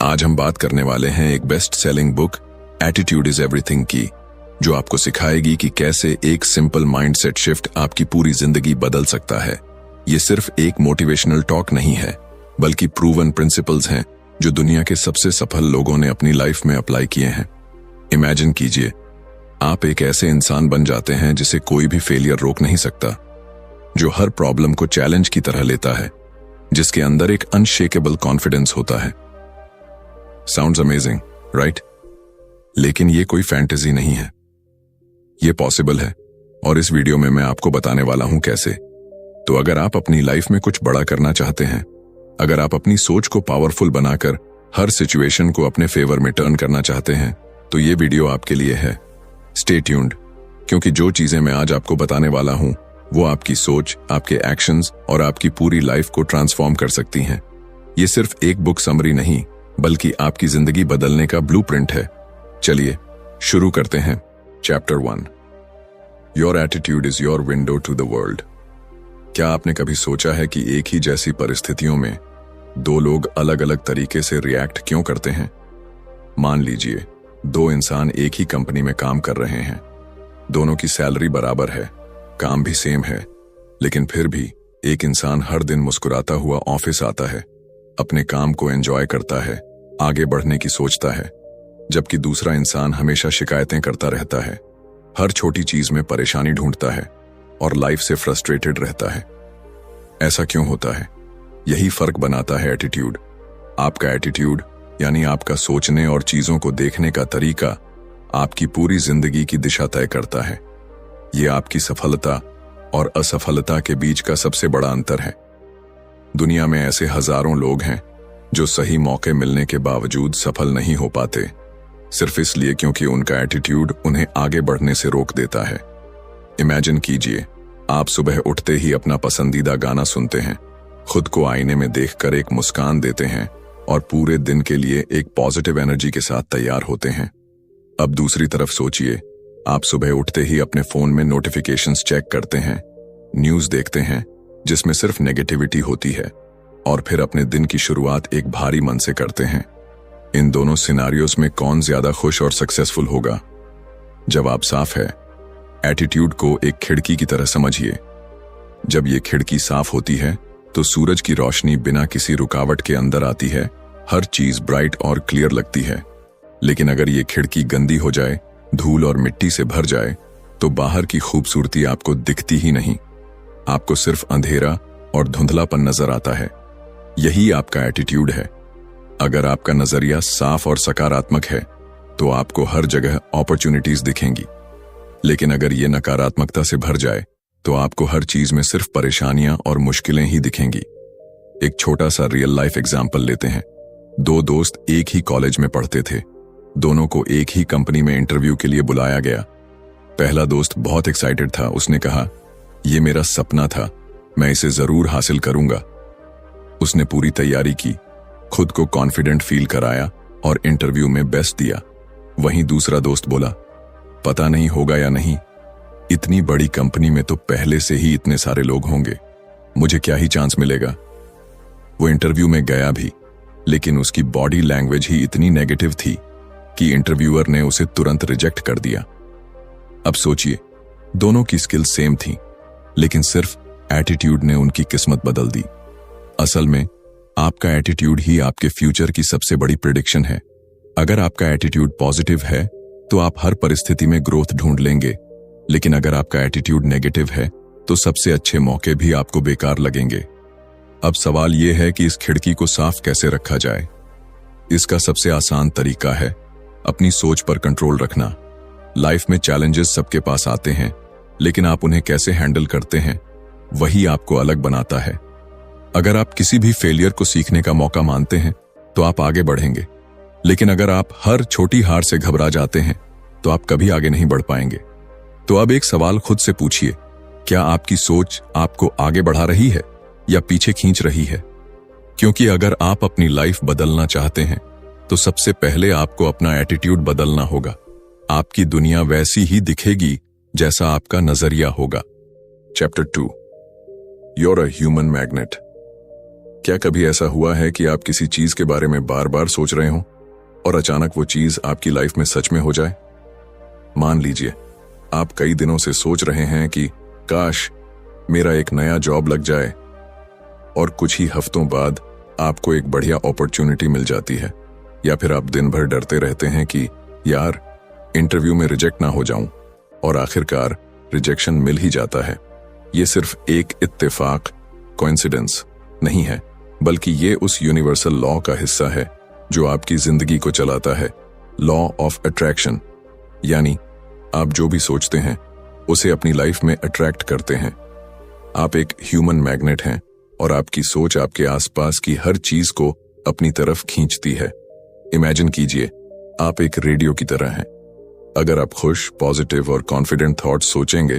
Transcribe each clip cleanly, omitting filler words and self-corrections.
आज हम बात करने वाले हैं एक best selling book attitude is everything की, जो आपको सिखाएगी कि कैसे एक सिंपल माइंडसेट शिफ्ट आपकी पूरी जिंदगी बदल सकता है। ये सिर्फ एक मोटिवेशनल टॉक नहीं है, बल्कि प्रूवन प्रिंसिपल्स हैं जो दुनिया के सबसे सफल लोगों ने अपनी लाइफ में अप्लाई किए हैं। इमेजिन कीजिए, आप एक ऐसे इंसान बन जाते हैं जिसे कोई भी फेलियर रोक नहीं सकता, जो हर प्रॉब्लम को चैलेंज की तरह लेता है, जिसके अंदर एक अनशेकेबल कॉन्फिडेंस होता है। Sounds amazing, right? लेकिन ये कोई फैंटेसी नहीं है, ये पॉसिबल है, और इस वीडियो में मैं आपको बताने वाला हूं कैसे। तो अगर आप अपनी लाइफ में कुछ बड़ा करना चाहते हैं, अगर आप अपनी सोच को पावरफुल बनाकर हर सिचुएशन को अपने फेवर में टर्न करना चाहते हैं, तो ये वीडियो आपके लिए है। स्टे ट्यून्ड, क्योंकि जो चीजें मैं आज आपको बताने वाला हूं वो आपकी सोच, आपके एक्शंस और आपकी पूरी लाइफ को ट्रांसफॉर्म कर सकती हैं। ये सिर्फ एक बुक समरी नहीं, बल्कि आपकी जिंदगी बदलने का ब्लूप्रिंट है। चलिए शुरू करते हैं। Chapter 1, your attitude is your window to the world. क्या आपने कभी सोचा है कि एक ही जैसी परिस्थितियों में दो लोग अलग अलग तरीके से रिएक्ट क्यों करते हैं? मान लीजिए दो इंसान एक ही कंपनी में काम कर रहे हैं, दोनों की सैलरी बराबर है, काम भी सेम है, लेकिन फिर भी एक इंसान हर दिन मुस्कुराता हुआ ऑफिस आता है, अपने काम को एंजॉय करता है, आगे बढ़ने की सोचता है, जबकि दूसरा इंसान हमेशा शिकायतें करता रहता है, हर छोटी चीज में परेशानी ढूंढता है और लाइफ से फ्रस्ट्रेटेड रहता है। ऐसा क्यों होता है? यही फर्क बनाता है एटीट्यूड। आपका एटीट्यूड यानी आपका सोचने और चीजों को देखने का तरीका आपकी पूरी जिंदगी की दिशा तय करता है। ये आपकी सफलता और असफलता के बीच का सबसे बड़ा अंतर है। दुनिया में ऐसे हजारों लोग हैं जो सही मौके मिलने के बावजूद सफल नहीं हो पाते, सिर्फ इसलिए क्योंकि उनका एटीट्यूड उन्हें आगे बढ़ने से रोक देता है। इमेजिन कीजिए, आप सुबह उठते ही अपना पसंदीदा गाना सुनते हैं, खुद को आईने में देखकर एक मुस्कान देते हैं और पूरे दिन के लिए एक पॉजिटिव एनर्जी के साथ तैयार होते हैं। अब दूसरी तरफ सोचिए, आप सुबह उठते ही अपने फोन में नोटिफिकेशंस चेक करते हैं, न्यूज़ देखते हैं जिसमें सिर्फ नेगेटिविटी होती है, और फिर अपने दिन की शुरुआत एक भारी मन से करते हैं। इन दोनों सिनारियोस में कौन ज्यादा खुश और सक्सेसफुल होगा? जवाब साफ है। एटीट्यूड को एक खिड़की की तरह समझिए। जब ये खिड़की साफ होती है तो सूरज की रोशनी बिना किसी रुकावट के अंदर आती है, हर चीज ब्राइट और क्लियर लगती है। लेकिन अगर ये खिड़की गंदी हो जाए, धूल और मिट्टी से भर जाए, तो बाहर की खूबसूरती आपको दिखती ही नहीं, आपको सिर्फ अंधेरा और धुंधलापन नजर आता है। यही आपका एटीट्यूड है। अगर आपका नजरिया साफ और सकारात्मक है तो आपको हर जगह अपॉर्चुनिटीज दिखेंगी, लेकिन अगर ये नकारात्मकता से भर जाए तो आपको हर चीज में सिर्फ परेशानियां और मुश्किलें ही दिखेंगी। एक छोटा सा रियल लाइफ एग्जाम्पल लेते हैं। दो दोस्त एक ही कॉलेज में पढ़ते थे, दोनों को एक ही कंपनी में इंटरव्यू के लिए बुलाया गया। पहला दोस्त बहुत एक्साइटेड था, उसने कहा, यह मेरा सपना था, मैं इसे जरूर हासिल करूंगा। उसने पूरी तैयारी की, खुद को कॉन्फिडेंट फील कराया और इंटरव्यू में बेस्ट दिया। वहीं दूसरा दोस्त बोला, पता नहीं होगा या नहीं, इतनी बड़ी कंपनी में तो पहले से ही इतने सारे लोग होंगे, मुझे क्या ही चांस मिलेगा। वो इंटरव्यू में गया भी, लेकिन उसकी बॉडी लैंग्वेज ही इतनी नेगेटिव थी कि इंटरव्यूअर ने उसे तुरंत रिजेक्ट कर दिया। अब सोचिए, दोनों की स्किल सेम थी, लेकिन सिर्फ एटीट्यूड ने उनकी किस्मत बदल दी। असल में आपका एटीट्यूड ही आपके फ्यूचर की सबसे बड़ी प्रेडिक्शन है। अगर आपका एटीट्यूड पॉजिटिव है तो आप हर परिस्थिति में ग्रोथ ढूंढ लेंगे, लेकिन अगर आपका एटीट्यूड नेगेटिव है तो सबसे अच्छे मौके भी आपको बेकार लगेंगे। अब सवाल यह है कि इस खिड़की को साफ कैसे रखा जाए। इसका सबसे आसान तरीका है अपनी सोच पर कंट्रोल रखना। लाइफ में चैलेंजेस सबके पास आते हैं, लेकिन आप उन्हें कैसे हैंडल करते हैं, वही आपको अलग बनाता है। अगर आप किसी भी फेलियर को सीखने का मौका मानते हैं तो आप आगे बढ़ेंगे, लेकिन अगर आप हर छोटी हार से घबरा जाते हैं तो आप कभी आगे नहीं बढ़ पाएंगे। तो अब एक सवाल खुद से पूछिए, क्या आपकी सोच आपको आगे बढ़ा रही है या पीछे खींच रही है? क्योंकि अगर आप अपनी लाइफ बदलना चाहते हैं तो सबसे पहले आपको अपना एटीट्यूड बदलना होगा। आपकी दुनिया वैसी ही दिखेगी जैसा आपका नजरिया होगा। Chapter 2, you're a human magnet। क्या कभी ऐसा हुआ है कि आप किसी चीज के बारे में बार बार सोच रहे हो और अचानक वो चीज आपकी लाइफ में सच में हो जाए? मान लीजिए आप कई दिनों से सोच रहे हैं कि काश मेरा एक नया जॉब लग जाए, और कुछ ही हफ्तों बाद आपको एक बढ़िया अपॉर्चुनिटी मिल जाती है। या फिर आप दिन भर डरते रहते हैं कि यार इंटरव्यू में रिजेक्ट ना हो जाऊं, और आखिरकार रिजेक्शन मिल ही जाता है। ये सिर्फ एक इत्तेफाक, कोइंसिडेंस नहीं है, बल्कि ये उस यूनिवर्सल लॉ का हिस्सा है जो आपकी जिंदगी को चलाता है, लॉ ऑफ अट्रैक्शन। यानी आप जो भी सोचते हैं उसे अपनी लाइफ में अट्रैक्ट करते हैं। आप एक ह्यूमन मैग्नेट हैं और आपकी सोच आपके आसपास की हर चीज को अपनी तरफ खींचती है। इमेजिन कीजिए आप एक रेडियो की तरह हैं। अगर आप खुश, पॉजिटिव और कॉन्फिडेंट थॉट्स सोचेंगे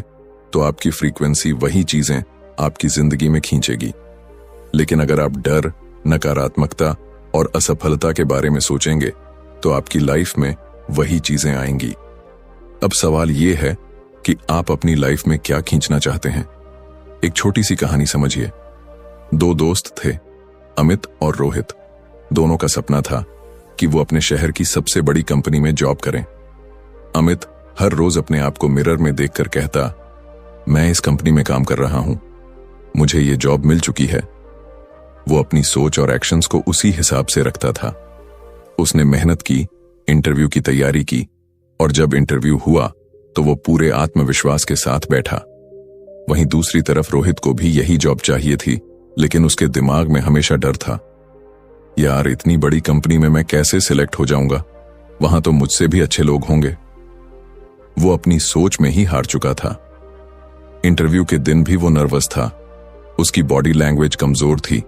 तो आपकी फ्रीक्वेंसी वही चीजें आपकी जिंदगी में खींचेगी। लेकिन अगर आप डर, नकारात्मकता और असफलता के बारे में सोचेंगे तो आपकी लाइफ में वही चीजें आएंगी। अब सवाल ये है कि आप अपनी लाइफ में क्या खींचना चाहते हैं। एक छोटी सी कहानी समझिए। दो दोस्त थे, अमित और रोहित। दोनों का सपना था कि वो अपने शहर की सबसे बड़ी कंपनी में जॉब करें। अमित हर रोज अपने आप को मिरर में देखकर कहता, मैं इस कंपनी में काम कर रहा हूं, मुझे ये जॉब मिल चुकी है। वो अपनी सोच और एक्शंस को उसी हिसाब से रखता था। उसने मेहनत की, इंटरव्यू की तैयारी की, और जब इंटरव्यू हुआ तो वो पूरे आत्मविश्वास के साथ बैठा। वहीं दूसरी तरफ रोहित को भी यही जॉब चाहिए थी, लेकिन उसके दिमाग में हमेशा डर था, यार इतनी बड़ी कंपनी में मैं कैसे सिलेक्ट हो जाऊंगा, वहां तो मुझसे भी अच्छे लोग होंगे। वो अपनी सोच में ही हार चुका था। इंटरव्यू के दिन भी वो नर्वस था, उसकी बॉडी लैंग्वेज कमजोर थी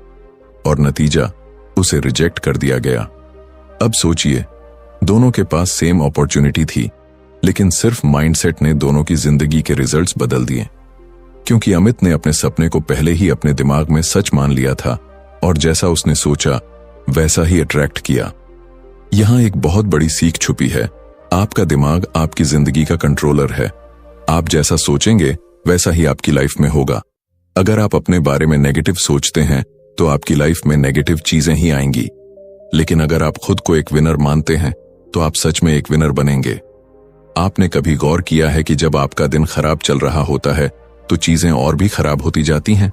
और नतीजा उसे रिजेक्ट कर दिया गया। अब सोचिए, दोनों के पास सेम अपॉर्चुनिटी थी, लेकिन सिर्फ माइंडसेट ने दोनों की जिंदगी के रिजल्ट्स बदल दिए। क्योंकि अमित ने अपने सपने को पहले ही अपने दिमाग में सच मान लिया था और जैसा उसने सोचा वैसा ही अट्रैक्ट किया। यहां एक बहुत बड़ी सीख छुपी है। आपका दिमाग आपकी जिंदगी का कंट्रोलर है। आप जैसा सोचेंगे वैसा ही आपकी लाइफ में होगा। अगर आप अपने बारे में नेगेटिव सोचते हैं तो आपकी लाइफ में नेगेटिव चीजें ही आएंगी। लेकिन अगर आप खुद को एक विनर मानते हैं तो आप सच में एक विनर बनेंगे। आपने कभी गौर किया है कि जब आपका दिन खराब चल रहा होता है तो चीजें और भी खराब होती जाती हैं?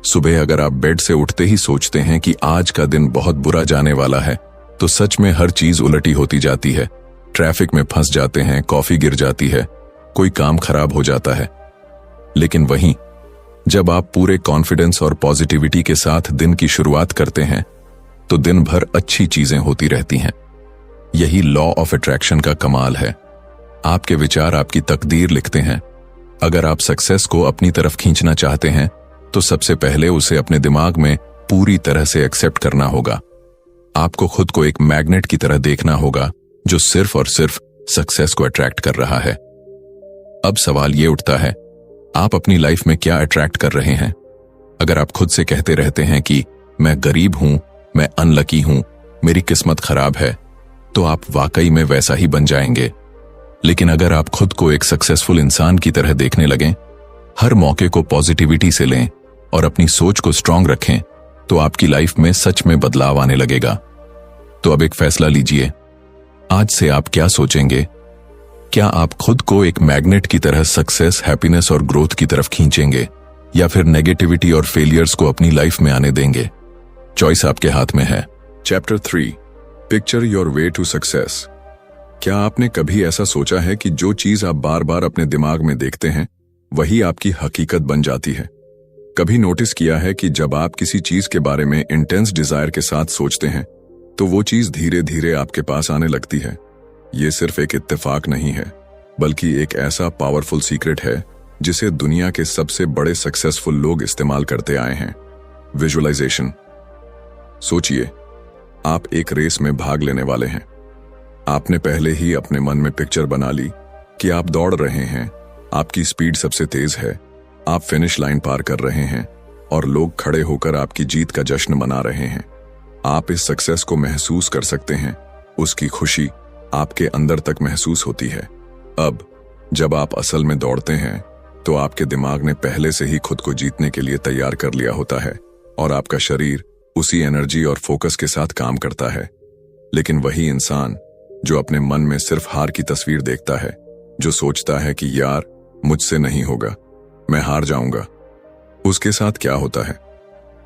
सुबह अगर आप बेड से उठते ही सोचते हैं कि आज का दिन बहुत बुरा जाने वाला है, तो सच में हर चीज उलटी होती जाती है। ट्रैफिक में फंस जाते हैं, कॉफी गिर जाती है, कोई काम खराब हो जाता है। लेकिन वहीं जब आप पूरे कॉन्फिडेंस और पॉजिटिविटी के साथ दिन की शुरुआत करते हैं तो दिन भर अच्छी चीजें होती रहती हैं। यही लॉ ऑफ अट्रैक्शन का कमाल है। आपके विचार आपकी तकदीर लिखते हैं। अगर आप सक्सेस को अपनी तरफ खींचना चाहते हैं तो सबसे पहले उसे अपने दिमाग में पूरी तरह से एक्सेप्ट करना होगा। आपको खुद को एक मैग्नेट की तरह देखना होगा जो सिर्फ और सिर्फ सक्सेस को अट्रैक्ट कर रहा है। अब सवाल ये उठता है, आप अपनी लाइफ में क्या अट्रैक्ट कर रहे हैं? अगर आप खुद से कहते रहते हैं कि मैं गरीब हूं, मैं अनलकी हूं, मेरी किस्मत खराब है, तो आप वाकई में वैसा ही बन जाएंगे। लेकिन अगर आप खुद को एक सक्सेसफुल इंसान की तरह देखने लगें, हर मौके को पॉजिटिविटी से लें और अपनी सोच को स्ट्रांग रखें, तो आपकी लाइफ में सच में बदलाव आने लगेगा। तो अब एक फैसला लीजिए, आज से आप क्या सोचेंगे? क्या आप खुद को एक मैग्नेट की तरह सक्सेस, हैप्पीनेस और ग्रोथ की तरफ खींचेंगे, या फिर नेगेटिविटी और फेलियर्स को अपनी लाइफ में आने देंगे? चॉइस आपके हाथ में है। Chapter 3, picture your way to success. क्या आपने कभी ऐसा सोचा है कि जो चीज आप बार बार अपने दिमाग में देखते हैं वही आपकी हकीकत बन जाती है? कभी नोटिस किया है कि जब आप किसी चीज के बारे में इंटेंस डिजायर के साथ सोचते हैं तो वो चीज धीरे धीरे आपके पास आने लगती है? ये सिर्फ एक इत्तेफाक नहीं है, बल्कि एक ऐसा पावरफुल सीक्रेट है जिसे दुनिया के सबसे बड़े सक्सेसफुल लोग इस्तेमाल करते आए हैं। विजुअलाइजेशन। सोचिए, आप एक रेस में भाग लेने वाले हैं। आपने पहले ही अपने मन में पिक्चर बना ली कि आप दौड़ रहे हैं, आपकी स्पीड सबसे तेज है, आप फिनिश लाइन पार कर रहे हैं और लोग खड़े होकर आपकी जीत का जश्न मना रहे हैं। आप इस सक्सेस को महसूस कर सकते हैं, उसकी खुशी आपके अंदर तक महसूस होती है। अब जब आप असल में दौड़ते हैं तो आपके दिमाग ने पहले से ही खुद को जीतने के लिए तैयार कर लिया होता है और आपका शरीर उसी एनर्जी और फोकस के साथ काम करता है। लेकिन वही इंसान जो अपने मन में सिर्फ हार की तस्वीर देखता है, जो सोचता है कि यार मुझसे नहीं होगा, मैं हार जाऊंगा, उसके साथ क्या होता है?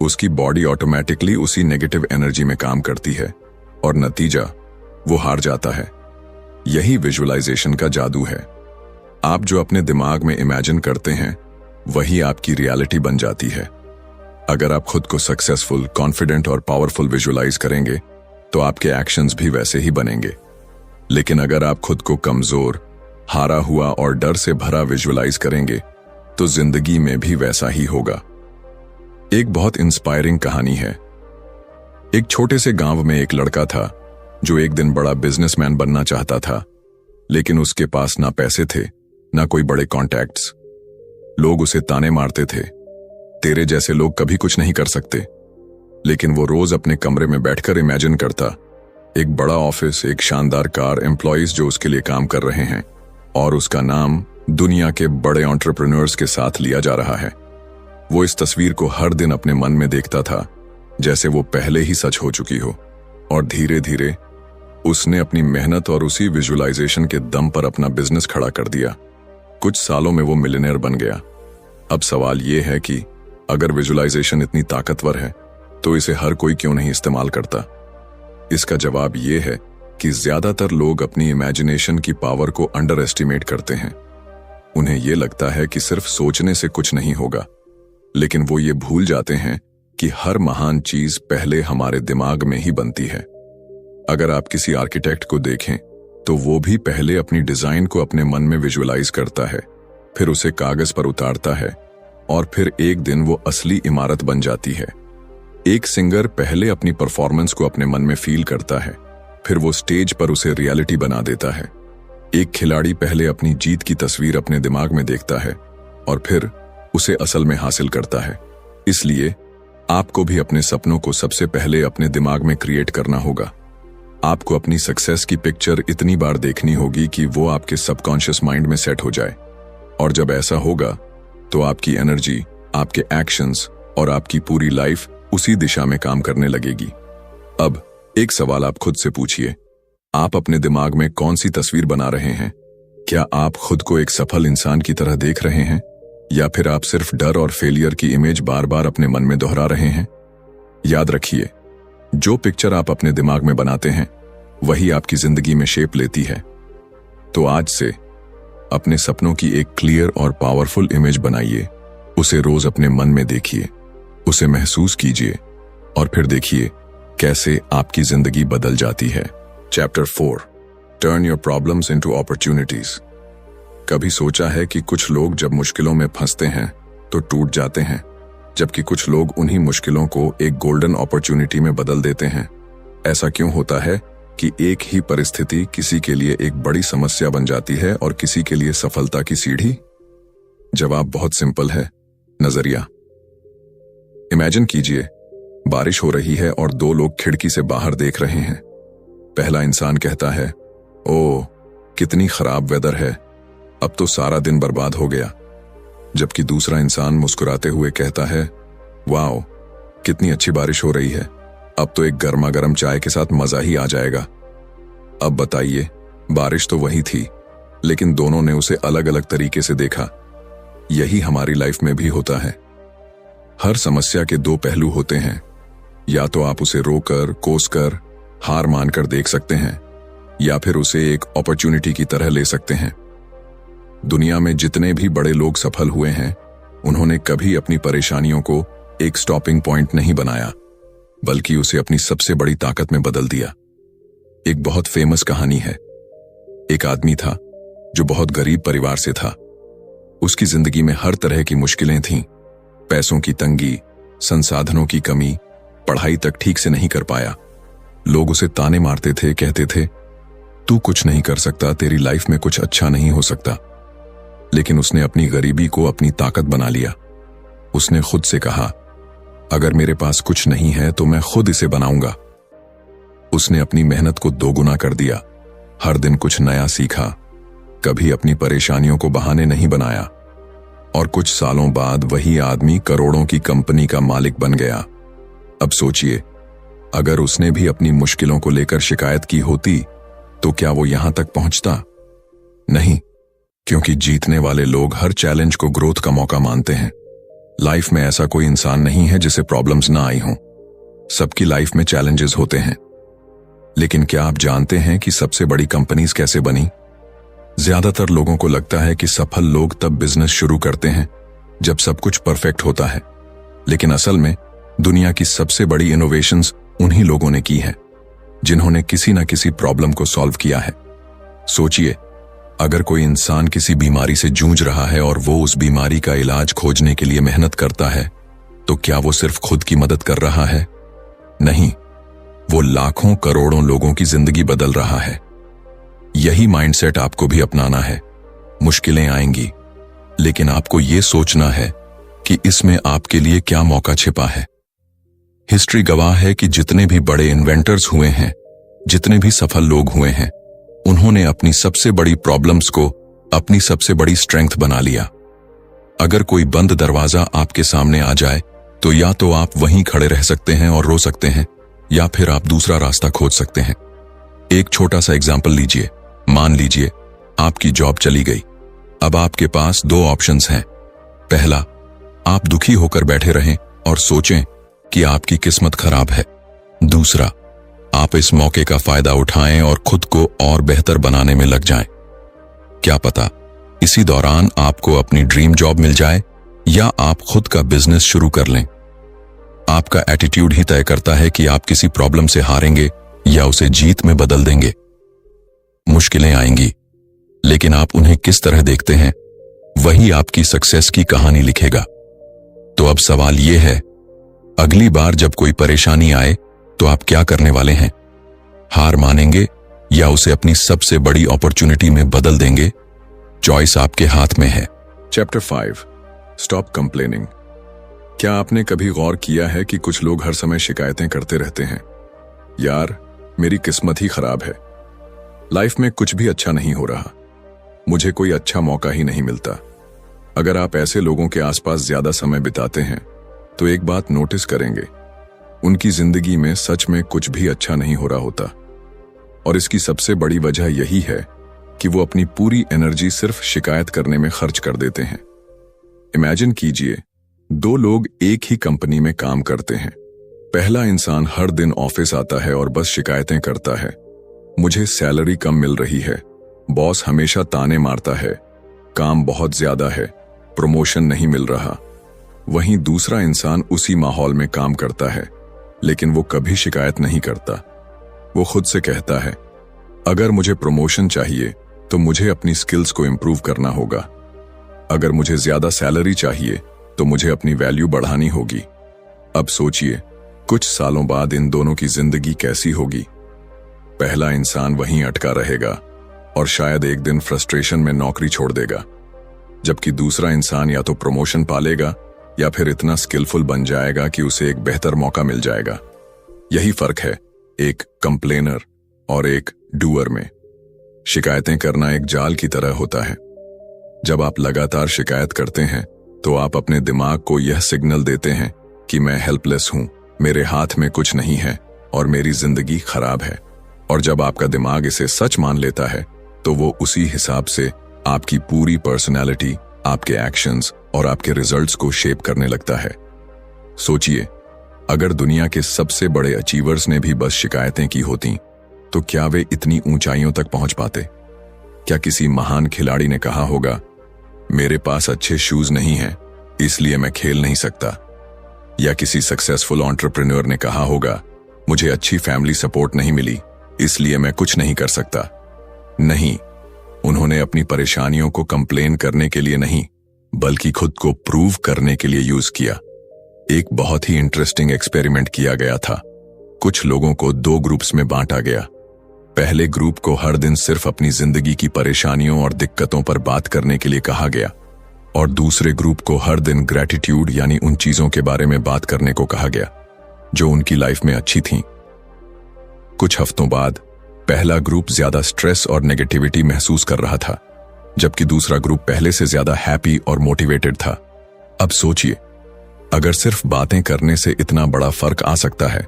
उसकी बॉडी ऑटोमेटिकली उसी नेगेटिव एनर्जी में काम करती है और नतीजा वो हार जाता है। यही विजुअलाइजेशन का जादू है। आप जो अपने दिमाग में इमेजिन करते हैं वही आपकी रियलिटी बन जाती है। अगर आप खुद को सक्सेसफुल, कॉन्फिडेंट और पावरफुल विजुअलाइज करेंगे तो आपके एक्शंस भी वैसे ही बनेंगे। लेकिन अगर आप खुद को कमजोर, हारा हुआ और डर से भरा विजुअलाइज करेंगे तो जिंदगी में भी वैसा ही होगा। एक बहुत इंस्पायरिंग कहानी है। एक छोटे से गांव में एक लड़का था जो एक दिन बड़ा बिजनेसमैन बनना चाहता था, लेकिन उसके पास ना पैसे थे ना कोई बड़े कॉन्टैक्ट्स। लोग उसे ताने मारते थे, तेरे जैसे लोग कभी कुछ नहीं कर सकते। लेकिन वो रोज अपने कमरे में बैठकर इमेजिन करता, एक बड़ा ऑफिस, एक शानदार कार, एम्प्लॉइज जो उसके लिए काम कर रहे हैं और उसका नाम दुनिया के बड़े एंटरप्रेन्योर्स के साथ लिया जा रहा है। वो इस तस्वीर को हर दिन अपने मन में देखता था जैसे वो पहले ही सच हो चुकी हो, और धीरे धीरे उसने अपनी मेहनत और उसी विजुअलाइजेशन के दम पर अपना बिजनेस खड़ा कर दिया। कुछ सालों में वो मिलियनेयर बन गया। अब सवाल ये है कि अगर विजुअलाइजेशन इतनी ताकतवर है तो इसे हर कोई क्यों नहीं इस्तेमाल करता? इसका जवाब ये है कि ज्यादातर लोग अपनी इमेजिनेशन की पावर को अंडर एस्टिमेट करते हैं। उन्हें यह लगता है कि सिर्फ सोचने से कुछ नहीं होगा, लेकिन वो ये भूल जाते हैं कि हर महान चीज पहले हमारे दिमाग में ही बनती है। अगर आप किसी आर्किटेक्ट को देखें तो वो भी पहले अपनी डिजाइन को अपने मन में विजुअलाइज करता है, फिर उसे कागज पर उतारता है और फिर एक दिन वो असली इमारत बन जाती है। एक सिंगर पहले अपनी परफॉर्मेंस को अपने मन में फील करता है, फिर वो स्टेज पर उसे रियलिटी बना देता है। एक खिलाड़ी पहले अपनी जीत की तस्वीर अपने दिमाग में देखता है और फिर उसे असल में हासिल करता है। इसलिए आपको भी अपने सपनों को सबसे पहले अपने दिमाग में क्रिएट करना होगा। आपको अपनी सक्सेस की पिक्चर इतनी बार देखनी होगी कि वो आपके सबकॉन्शियस माइंड में सेट हो जाए, और जब ऐसा होगा तो आपकी एनर्जी, आपके एक्शंस और आपकी पूरी लाइफ उसी दिशा में काम करने लगेगी। अब एक सवाल आप खुद से पूछिए, आप अपने दिमाग में कौन सी तस्वीर बना रहे हैं? क्या आप खुद को एक सफल इंसान की तरह देख रहे हैं, या फिर आप सिर्फ डर और फेलियर की इमेज बार बार अपने मन में दोहरा रहे हैं? याद रखिए, जो पिक्चर आप अपने दिमाग में बनाते हैं वही आपकी जिंदगी में शेप लेती है। तो आज से अपने सपनों की एक क्लियर और पावरफुल इमेज बनाइए, उसे रोज अपने मन में देखिए, उसे महसूस कीजिए और फिर देखिए कैसे आपकी जिंदगी बदल जाती है। Chapter 4, turn your problems into opportunities. कभी सोचा है कि कुछ लोग जब मुश्किलों में फंसते हैं तो टूट जाते हैं, जबकि कुछ लोग उन्हीं मुश्किलों को एक गोल्डन अपॉर्चुनिटी में बदल देते हैं? ऐसा क्यों होता है कि एक ही परिस्थिति किसी के लिए एक बड़ी समस्या बन जाती है और किसी के लिए सफलता की सीढ़ी? जवाब बहुत सिंपल है, नजरिया। इमेजिन कीजिए, बारिश हो रही है और दो लोग खिड़की से बाहर देख रहे हैं। पहला इंसान कहता है, ओह कितनी खराब वेदर है, अब तो सारा दिन बर्बाद हो गया। जबकि दूसरा इंसान मुस्कुराते हुए कहता है, वाओ कितनी अच्छी बारिश हो रही है, अब तो एक गर्मा गर्म चाय के साथ मजा ही आ जाएगा। अब बताइए, बारिश तो वही थी, लेकिन दोनों ने उसे अलग अलग तरीके से देखा। यही हमारी लाइफ में भी होता है। हर समस्या के दो पहलू होते हैं। या तो आप उसे रोकर, कोसकर, हार मानकर देख सकते हैं, या फिर उसे एक अपॉर्चुनिटी की तरह ले सकते हैं। दुनिया में जितने भी बड़े लोग सफल हुए हैं, उन्होंने कभी अपनी परेशानियों को एक स्टॉपिंग पॉइंट नहीं बनाया, बल्कि उसे अपनी सबसे बड़ी ताकत में बदल दिया। एक बहुत फेमस कहानी है। एक आदमी था जो बहुत गरीब परिवार से था। उसकी जिंदगी में हर तरह की मुश्किलें थीं। पैसों की तंगी, संसाधनों की कमी, पढ़ाई तक ठीक से नहीं कर पाया। लोग उसे ताने मारते थे, कहते थे, तू कुछ नहीं कर सकता, तेरी लाइफ में कुछ अच्छा नहीं हो सकता। लेकिन उसने अपनी गरीबी को अपनी ताकत बना लिया। उसने खुद से कहा, अगर मेरे पास कुछ नहीं है तो मैं खुद इसे बनाऊंगा। उसने अपनी मेहनत को दोगुना कर दिया, हर दिन कुछ नया सीखा, कभी अपनी परेशानियों को बहाने नहीं बनाया, और कुछ सालों बाद वही आदमी करोड़ों की कंपनी का मालिक बन गया। अब सोचिए, अगर उसने भी अपनी मुश्किलों को लेकर शिकायत की होती तो क्या वो यहां तक पहुंचता? नहीं, क्योंकि जीतने वाले लोग हर चैलेंज को ग्रोथ का मौका मानते हैं। लाइफ में ऐसा कोई इंसान नहीं है जिसे प्रॉब्लम्स ना आई हों। सबकी लाइफ में चैलेंजेस होते हैं। लेकिन क्या आप जानते हैं कि सबसे बड़ी कंपनीज कैसे बनी? ज्यादातर लोगों को लगता है कि सफल लोग तब बिजनेस शुरू करते हैं जब सब कुछ परफेक्ट होता है, लेकिन असल में दुनिया की सबसे बड़ी इनोवेशंस उन्हीं लोगों ने की हैं जिन्होंने किसी न किसी प्रॉब्लम को सॉल्व किया है। सोचिए, अगर कोई इंसान किसी बीमारी से जूझ रहा है और वो उस बीमारी का इलाज खोजने के लिए मेहनत करता है, तो क्या वो सिर्फ खुद की मदद कर रहा है? नहीं, वो लाखों करोड़ों लोगों की जिंदगी बदल रहा है। यही माइंडसेट आपको भी अपनाना है। मुश्किलें आएंगी, लेकिन आपको ये सोचना है कि इसमें आपके लिए क्या मौका छिपा है। हिस्ट्री गवाह है कि जितने भी बड़े इन्वेंटर्स हुए हैं, जितने भी सफल लोग हुए हैं, उन्होंने अपनी सबसे बड़ी प्रॉब्लम्स को अपनी सबसे बड़ी स्ट्रेंथ बना लिया। अगर कोई बंद दरवाजा आपके सामने आ जाए तो या तो आप वहीं खड़े रह सकते हैं और रो सकते हैं, या फिर आप दूसरा रास्ता खोज सकते हैं। एक छोटा सा एग्जाम्पल लीजिए। मान लीजिए आपकी जॉब चली गई। अब आपके पास दो ऑप्शंस हैं। पहला, आप दुखी होकर बैठे रहें और सोचें कि आपकी किस्मत खराब है। दूसरा, आप इस मौके का फायदा उठाएं और खुद को और बेहतर बनाने में लग जाएं। क्या पता इसी दौरान आपको अपनी ड्रीम जॉब मिल जाए या आप खुद का बिजनेस शुरू कर लें। आपका एटीट्यूड ही तय करता है कि आप किसी प्रॉब्लम से हारेंगे या उसे जीत में बदल देंगे। मुश्किलें आएंगी, लेकिन आप उन्हें किस तरह देखते हैं, वही आपकी सक्सेस की कहानी लिखेगा। तो अब सवाल यह है, अगली बार जब कोई परेशानी आए तो आप क्या करने वाले हैं? हार मानेंगे या उसे अपनी सबसे बड़ी अपॉर्चुनिटी में बदल देंगे? चॉइस आपके हाथ में है। Chapter 5, stop complaining. क्या आपने कभी गौर किया है कि कुछ लोग हर समय शिकायतें करते रहते हैं? यार, मेरी किस्मत ही खराब है, लाइफ में कुछ भी अच्छा नहीं हो रहा, मुझे कोई अच्छा मौका ही नहीं मिलता। अगर आप ऐसे लोगों के आसपास ज्यादा समय बिताते हैं तो एक बात नोटिस करेंगे, उनकी जिंदगी में सच में कुछ भी अच्छा नहीं हो रहा होता। और इसकी सबसे बड़ी वजह यही है कि वो अपनी पूरी एनर्जी सिर्फ शिकायत करने में खर्च कर देते हैं। इमेजिन कीजिए, दो लोग एक ही कंपनी में काम करते हैं। पहला इंसान हर दिन ऑफिस आता है और बस शिकायतें करता है, मुझे सैलरी कम मिल रही है, बॉस हमेशा ताने मारता है, काम बहुत ज्यादा है, प्रमोशन नहीं मिल रहा। वहीं दूसरा इंसान उसी माहौल में काम करता है, लेकिन वो कभी शिकायत नहीं करता। वो खुद से कहता है, अगर मुझे प्रमोशन चाहिए तो मुझे अपनी स्किल्स को इंप्रूव करना होगा। अगर मुझे ज्यादा सैलरी चाहिए तो मुझे अपनी वैल्यू बढ़ानी होगी। अब सोचिए, कुछ सालों बाद इन दोनों की जिंदगी कैसी होगी? पहला इंसान वहीं अटका रहेगा और शायद एक दिन फ्रस्ट्रेशन में नौकरी छोड़ देगा, जबकि दूसरा इंसान या तो प्रमोशन पालेगा या फिर इतना स्किलफुल बन जाएगा कि उसे एक बेहतर मौका मिल जाएगा। यही फर्क है एक कंप्लेनर और एक डूअर में। शिकायतें करना एक जाल की तरह होता है। जब आप लगातार शिकायत करते हैं तो आप अपने दिमाग को यह सिग्नल देते हैं कि मैं हेल्पलेस हूं, मेरे हाथ में कुछ नहीं है और मेरी जिंदगी खराब है। और जब आपका दिमाग इसे सच मान लेता है तो वो उसी हिसाब से आपकी पूरी पर्सनैलिटी, आपके एक्शंस और आपके रिजल्ट्स को शेप करने लगता है। सोचिए, अगर दुनिया के सबसे बड़े अचीवर्स ने भी बस शिकायतें की होती तो क्या वे इतनी ऊंचाइयों तक पहुंच पाते? क्या किसी महान खिलाड़ी ने कहा होगा, मेरे पास अच्छे शूज नहीं हैं, इसलिए मैं खेल नहीं सकता? या किसी सक्सेसफुल एंटरप्रेन्योर ने कहा होगा, मुझे अच्छी फैमिली सपोर्ट नहीं मिली, इसलिए मैं कुछ नहीं कर सकता? नहीं, उन्होंने अपनी परेशानियों को कंप्लेन करने के लिए नहीं, बल्कि खुद को प्रूव करने के लिए यूज किया। एक बहुत ही इंटरेस्टिंग एक्सपेरिमेंट किया गया था। कुछ लोगों को दो ग्रुप्स में बांटा गया। पहले ग्रुप को हर दिन सिर्फ अपनी जिंदगी की परेशानियों और दिक्कतों पर बात करने के लिए कहा गया और दूसरे ग्रुप को हर दिन ग्रैटिट्यूड यानी उन चीजों के बारे में बात करने को कहा गया जो उनकी लाइफ में अच्छी थीं। कुछ हफ्तों बाद पहला ग्रुप ज्यादा स्ट्रेस और नेगेटिविटी महसूस कर रहा था, जबकि दूसरा ग्रुप पहले से ज्यादा हैप्पी और मोटिवेटेड था। अब सोचिए, अगर सिर्फ बातें करने से इतना बड़ा फर्क आ सकता है,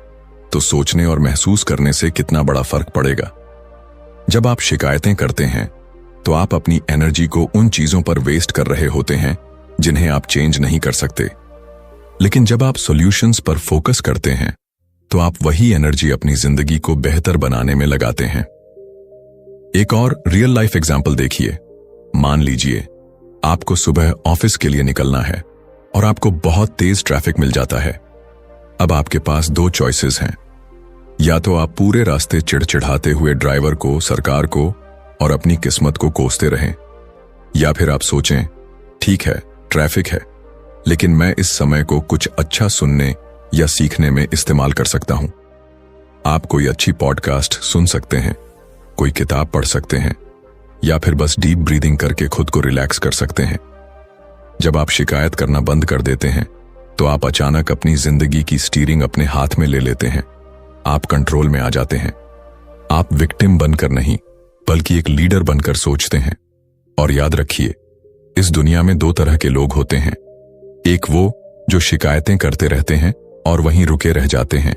तो सोचने और महसूस करने से कितना बड़ा फर्क पड़ेगा। जब आप शिकायतें करते हैं, तो आप अपनी एनर्जी को उन चीजों पर वेस्ट कर रहे होते हैं जिन्हें आप चेंज नहीं कर सकते। लेकिन जब आप सॉल्यूशंस पर फोकस करते हैं, तो आप वही एनर्जी अपनी जिंदगी को बेहतर बनाने में लगाते हैं। एक और रियल लाइफ एग्जाम्पल देखिए। मान लीजिए आपको सुबह ऑफिस के लिए निकलना है और आपको बहुत तेज ट्रैफिक मिल जाता है। अब आपके पास दो चॉइसेस हैं। या तो आप पूरे रास्ते चिड़चिड़ाते हुए ड्राइवर को, सरकार को और अपनी किस्मत को कोसते रहें, या फिर आप सोचें, ठीक है ट्रैफिक है, लेकिन मैं इस समय को कुछ अच्छा सुनने या सीखने में इस्तेमाल कर सकता हूं। आप कोई अच्छी पॉडकास्ट सुन सकते हैं, कोई किताब पढ़ सकते हैं, या फिर बस डीप ब्रीदिंग करके खुद को रिलैक्स कर सकते हैं। जब आप शिकायत करना बंद कर देते हैं, तो आप अचानक अपनी जिंदगी की स्टीयरिंग अपने हाथ में ले लेते हैं। आप कंट्रोल में आ जाते हैं। आप विक्टिम बनकर नहीं, बल्कि एक लीडर बनकर सोचते हैं। और याद रखिए, इस दुनिया में दो तरह के लोग होते हैं। एक वो जो शिकायतें करते रहते हैं और वहीं रुके रह जाते हैं,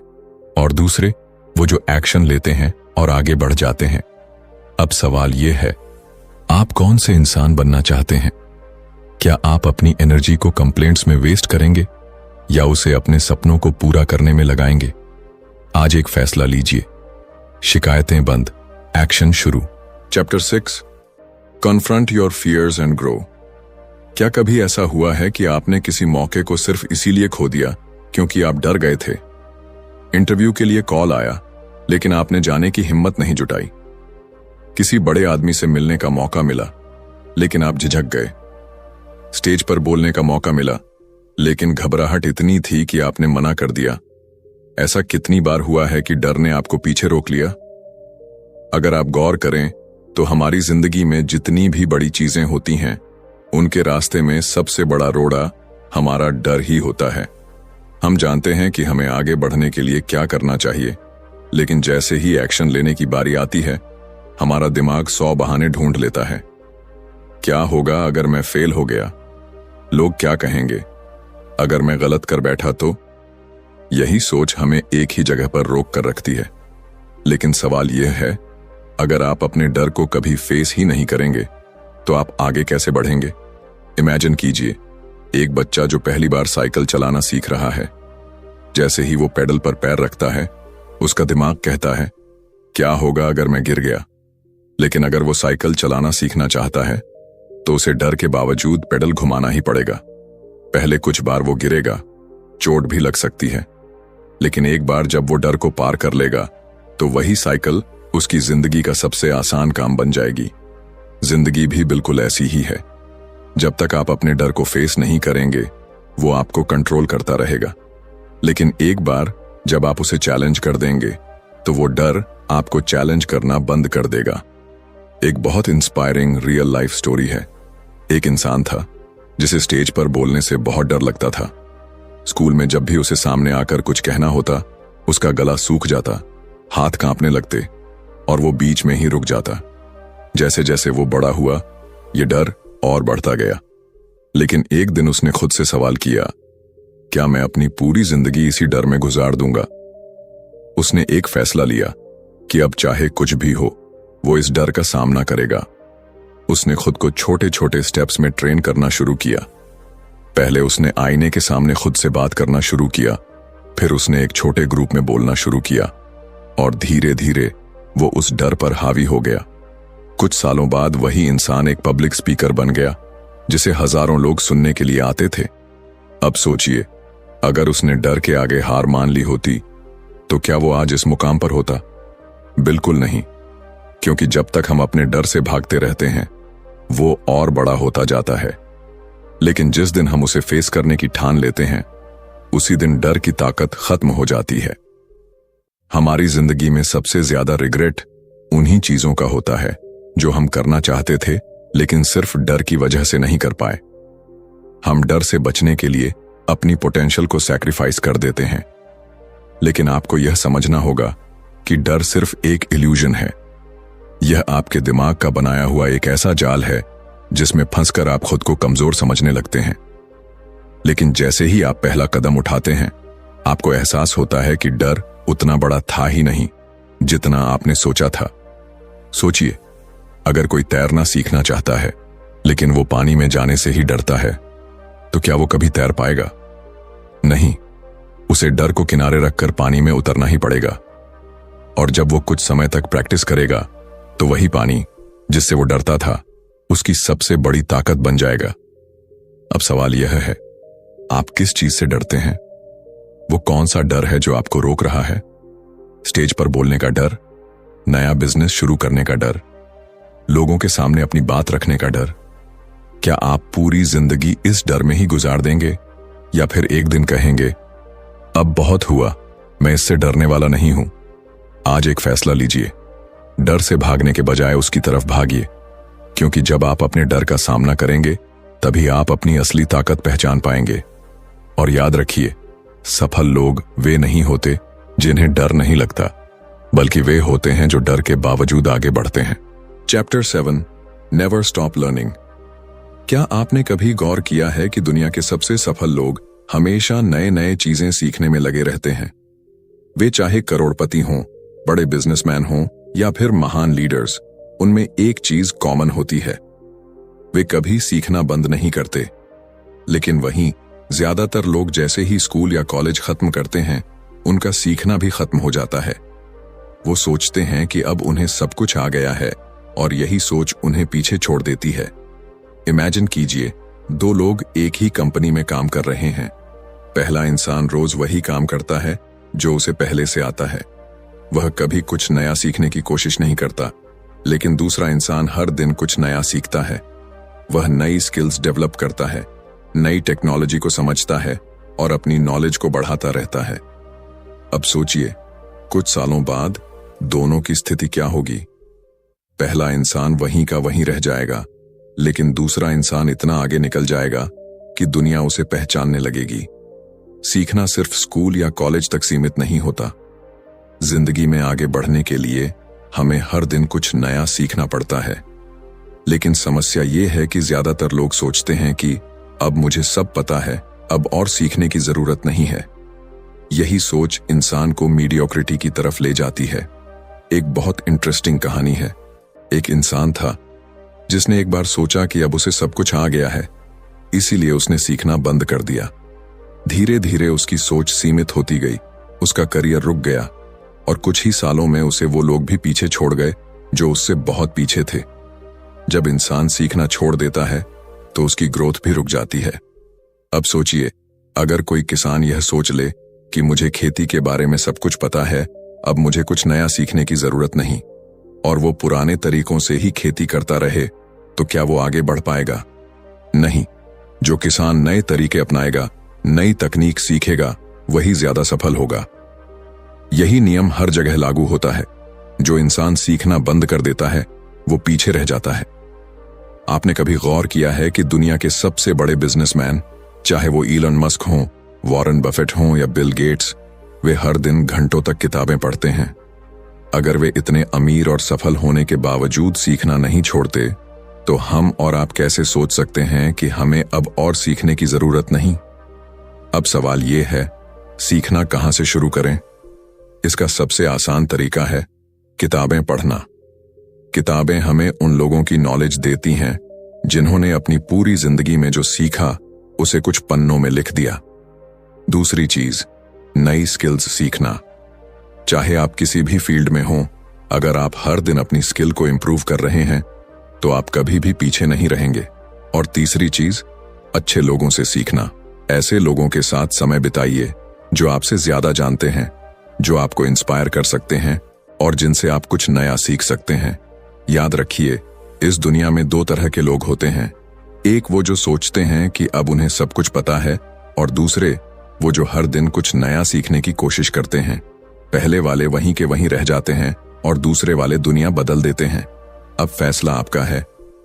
और दूसरे वो जो एक्शन लेते हैं और आगे बढ़ जाते हैं। अब सवाल यह है, आप कौन से इंसान बनना चाहते हैं? क्या आप अपनी एनर्जी को कंप्लेंट्स में वेस्ट करेंगे या उसे अपने सपनों को पूरा करने में लगाएंगे? आज एक फैसला लीजिए। शिकायतें बंद, एक्शन शुरू। Chapter 6, confront your fears and grow. क्या कभी ऐसा हुआ है कि आपने किसी मौके को सिर्फ इसीलिए खो दिया क्योंकि आप डर गए थे? इंटरव्यू के लिए कॉल आया, लेकिन आपने जाने की हिम्मत नहीं जुटाई। किसी बड़े आदमी से मिलने का मौका मिला, लेकिन आप झिझक गए। स्टेज पर बोलने का मौका मिला, लेकिन घबराहट इतनी थी कि आपने मना कर दिया। ऐसा कितनी बार हुआ है कि डर ने आपको पीछे रोक लिया? अगर आप गौर करें, तो हमारी जिंदगी में जितनी भी बड़ी चीजें होती हैं, उनके रास्ते में सबसे बड़ा रोड़ा हमारा डर ही होता है। हम जानते हैं कि हमें आगे बढ़ने के लिए क्या करना चाहिए, लेकिन जैसे ही एक्शन लेने की बारी आती है, हमारा दिमाग 100 बहाने ढूंढ लेता है। क्या होगा अगर मैं फेल हो गया? लोग क्या कहेंगे? अगर मैं गलत कर बैठा तो? यही सोच हमें एक ही जगह पर रोक कर रखती है। लेकिन सवाल यह है, अगर आप अपने डर को कभी फेस ही नहीं करेंगे, तो आप आगे कैसे बढ़ेंगे? इमेजिन कीजिए, एक बच्चा जो पहली बार साइकिल चलाना सीख रहा है। जैसे ही वो पेडल पर पैर रखता है, उसका दिमाग कहता है, क्या होगा अगर मैं गिर गया? लेकिन अगर वो साइकिल चलाना सीखना चाहता है, तो उसे डर के बावजूद पेडल घुमाना ही पड़ेगा। पहले कुछ बार वो गिरेगा, चोट भी लग सकती है, लेकिन एक बार जब वो डर को पार कर लेगा, तो वही साइकिल उसकी जिंदगी का सबसे आसान काम बन जाएगी। जिंदगी भी बिल्कुल ऐसी ही है। जब तक आप अपने डर को फेस नहीं करेंगे, वो आपको कंट्रोल करता रहेगा। लेकिन एक बार जब आप उसे चैलेंज कर देंगे, तो वो डर आपको चैलेंज करना बंद कर देगा। एक बहुत इंस्पायरिंग रियल लाइफ स्टोरी है। एक इंसान था जिसे स्टेज पर बोलने से बहुत डर लगता था। स्कूल में जब भी उसे सामने आकर कुछ कहना होता, उसका गला सूख जाता, हाथ कांपने लगते और वो बीच में ही रुक जाता। जैसे जैसे वो बड़ा हुआ, ये डर और बढ़ता गया। लेकिन एक दिन उसने खुद से सवाल किया, क्या मैं अपनी पूरी जिंदगी इसी डर में गुजार दूंगा? उसने एक फैसला लिया कि अब चाहे कुछ भी हो, वो इस डर का सामना करेगा। उसने खुद को छोटे छोटे स्टेप्स में ट्रेन करना शुरू किया। पहले उसने आईने के सामने खुद से बात करना शुरू किया, फिर उसने एक छोटे ग्रुप में बोलना शुरू किया, और धीरे धीरे वो उस डर पर हावी हो गया। कुछ सालों बाद वही इंसान एक पब्लिक स्पीकर बन गया, जिसे हजारों लोग सुनने के लिए आते थे। अब सोचिए, अगर उसने डर के आगे हार मान ली होती, तो क्या वो आज इस मुकाम पर होता? बिल्कुल नहीं, क्योंकि जब तक हम अपने डर से भागते रहते हैं, वो और बड़ा होता जाता है। लेकिन जिस दिन हम उसे फेस करने की ठान लेते हैं, उसी दिन डर की ताकत खत्म हो जाती है। हमारी जिंदगी में सबसे ज्यादा रिग्रेट उन्हीं चीजों का होता है जो हम करना चाहते थे, लेकिन सिर्फ डर की वजह से नहीं कर पाए। हम डर से बचने के लिए अपनी पोटेंशियल को सैक्रिफाइस कर देते हैं। लेकिन आपको यह समझना होगा कि डर सिर्फ एक इल्यूजन है। यह आपके दिमाग का बनाया हुआ एक ऐसा जाल है जिसमें फंसकर आप खुद को कमजोर समझने लगते हैं। लेकिन जैसे ही आप पहला कदम उठाते हैं, आपको एहसास होता है कि डर उतना बड़ा था ही नहीं जितना आपने सोचा था। सोचिए, अगर कोई तैरना सीखना चाहता है लेकिन वो पानी में जाने से ही डरता है, तो क्या वो कभी तैर पाएगा? नहीं, उसे डर को किनारे रखकर पानी में उतरना ही पड़ेगा। और जब वो कुछ समय तक प्रैक्टिस करेगा, तो वही पानी जिससे वो डरता था उसकी सबसे बड़ी ताकत बन जाएगा। अब सवाल यह है, आप किस चीज से डरते हैं? वो कौन सा डर है जो आपको रोक रहा है? स्टेज पर बोलने का डर, नया बिजनेस शुरू करने का डर, लोगों के सामने अपनी बात रखने का डर? क्या आप पूरी जिंदगी इस डर में ही गुजार देंगे, या फिर एक दिन कहेंगे, अब बहुत हुआ, मैं इससे डरने वाला नहीं हूं? आज एक फैसला लीजिए, डर से भागने के बजाय उसकी तरफ भागिए, क्योंकि जब आप अपने डर का सामना करेंगे, तभी आप अपनी असली ताकत पहचान पाएंगे। और याद रखिए, सफल लोग वे नहीं होते जिन्हें डर नहीं लगता, बल्कि वे होते हैं जो डर के बावजूद आगे बढ़ते हैं। Chapter 7, never stop learning. क्या आपने कभी गौर किया है कि दुनिया के सबसे सफल लोग हमेशा नए नए चीजें सीखने में लगे रहते हैं? वे चाहे करोड़पति हों, बड़े बिजनेसमैन हों या फिर महान लीडर्स, उनमें एक चीज कॉमन होती है, वे कभी सीखना बंद नहीं करते। लेकिन वहीं ज्यादातर लोग जैसे ही स्कूल या कॉलेज खत्म करते हैं, उनका सीखना भी खत्म हो जाता है। वो सोचते हैं कि अब उन्हें सब कुछ आ गया है, और यही सोच उन्हें पीछे छोड़ देती है। इमेजिन कीजिए, दो लोग एक ही कंपनी में काम कर रहे हैं। पहला इंसान रोज वही काम करता है जो उसे पहले से आता है। वह कभी कुछ नया सीखने की कोशिश नहीं करता, लेकिन दूसरा इंसान हर दिन कुछ नया सीखता है। वह नई स्किल्स डेवलप करता है, नई टेक्नोलॉजी को समझता है और अपनी नॉलेज को बढ़ाता रहता है। अब सोचिए, कुछ सालों बाद दोनों की स्थिति क्या होगी? पहला इंसान वहीं का वहीं रह जाएगा, लेकिन दूसरा इंसान इतना आगे निकल जाएगा कि दुनिया उसे पहचानने लगेगी। सीखना सिर्फ स्कूल या कॉलेज तक सीमित नहीं होता। जिंदगी में आगे बढ़ने के लिए हमें हर दिन कुछ नया सीखना पड़ता है। लेकिन समस्या ये है कि ज्यादातर लोग सोचते हैं कि अब मुझे सब पता है, अब और सीखने की जरूरत नहीं है। यही सोच इंसान को मीडियोक्रिटी की तरफ ले जाती है। एक बहुत इंटरेस्टिंग कहानी है। एक इंसान था जिसने एक बार सोचा कि अब उसे सब कुछ आ गया है, इसीलिए उसने सीखना बंद कर दिया। धीरे धीरे उसकी सोच सीमित होती गई, उसका करियर रुक गया, और कुछ ही सालों में उसे वो लोग भी पीछे छोड़ गए जो उससे बहुत पीछे थे। जब इंसान सीखना छोड़ देता है तो उसकी ग्रोथ भी रुक जाती है। अब सोचिए, अगर कोई किसान यह सोच ले कि मुझे खेती के बारे में सब कुछ पता है, अब मुझे कुछ नया सीखने की जरूरत नहीं, और वो पुराने तरीकों से ही खेती करता रहे, तो क्या वो आगे बढ़ पाएगा? नहीं। जो किसान नए तरीके अपनाएगा, नई तकनीक सीखेगा, वही ज्यादा सफल होगा। यही नियम हर जगह लागू होता है। जो इंसान सीखना बंद कर देता है, वो पीछे रह जाता है। आपने कभी गौर किया है कि दुनिया के सबसे बड़े बिजनेसमैन, चाहे वो इलन मस्क हों, वॉरेन बफेट हों या बिल गेट्स, वे हर दिन घंटों तक किताबें पढ़ते हैं। अगर वे इतने अमीर और सफल होने के बावजूद सीखना नहीं छोड़ते, तो हम और आप कैसे सोच सकते हैं कि हमें अब और सीखने की जरूरत नहीं? अब सवाल यह है, सीखना कहां से शुरू करें? इसका सबसे आसान तरीका है किताबें पढ़ना। किताबें हमें उन लोगों की नॉलेज देती हैं जिन्होंने अपनी पूरी जिंदगी में जो सीखा उसे कुछ पन्नों में लिख दिया। दूसरी चीज, नई स्किल्स सीखना। चाहे आप किसी भी फील्ड में हों, अगर आप हर दिन अपनी स्किल को इंप्रूव कर रहे हैं, तो आप कभी भी पीछे नहीं रहेंगे। और तीसरी चीज, अच्छे लोगों से सीखना। ऐसे लोगों के साथ समय बिताइए जो आपसे ज्यादा जानते हैं, जो आपको इंस्पायर कर सकते हैं और जिनसे आप कुछ नया सीख सकते हैं। याद रखिए, इस दुनिया में दो तरह के लोग होते हैं। एक वो जो सोचते हैं कि अब उन्हें सब कुछ पता है, और दूसरे वो जो हर दिन कुछ नया सीखने की कोशिश करते हैं। पहले वाले वहीं के वहीं रह जाते हैं और दूसरे वाले दुनिया बदल देते हैं। अब फैसला आपका है,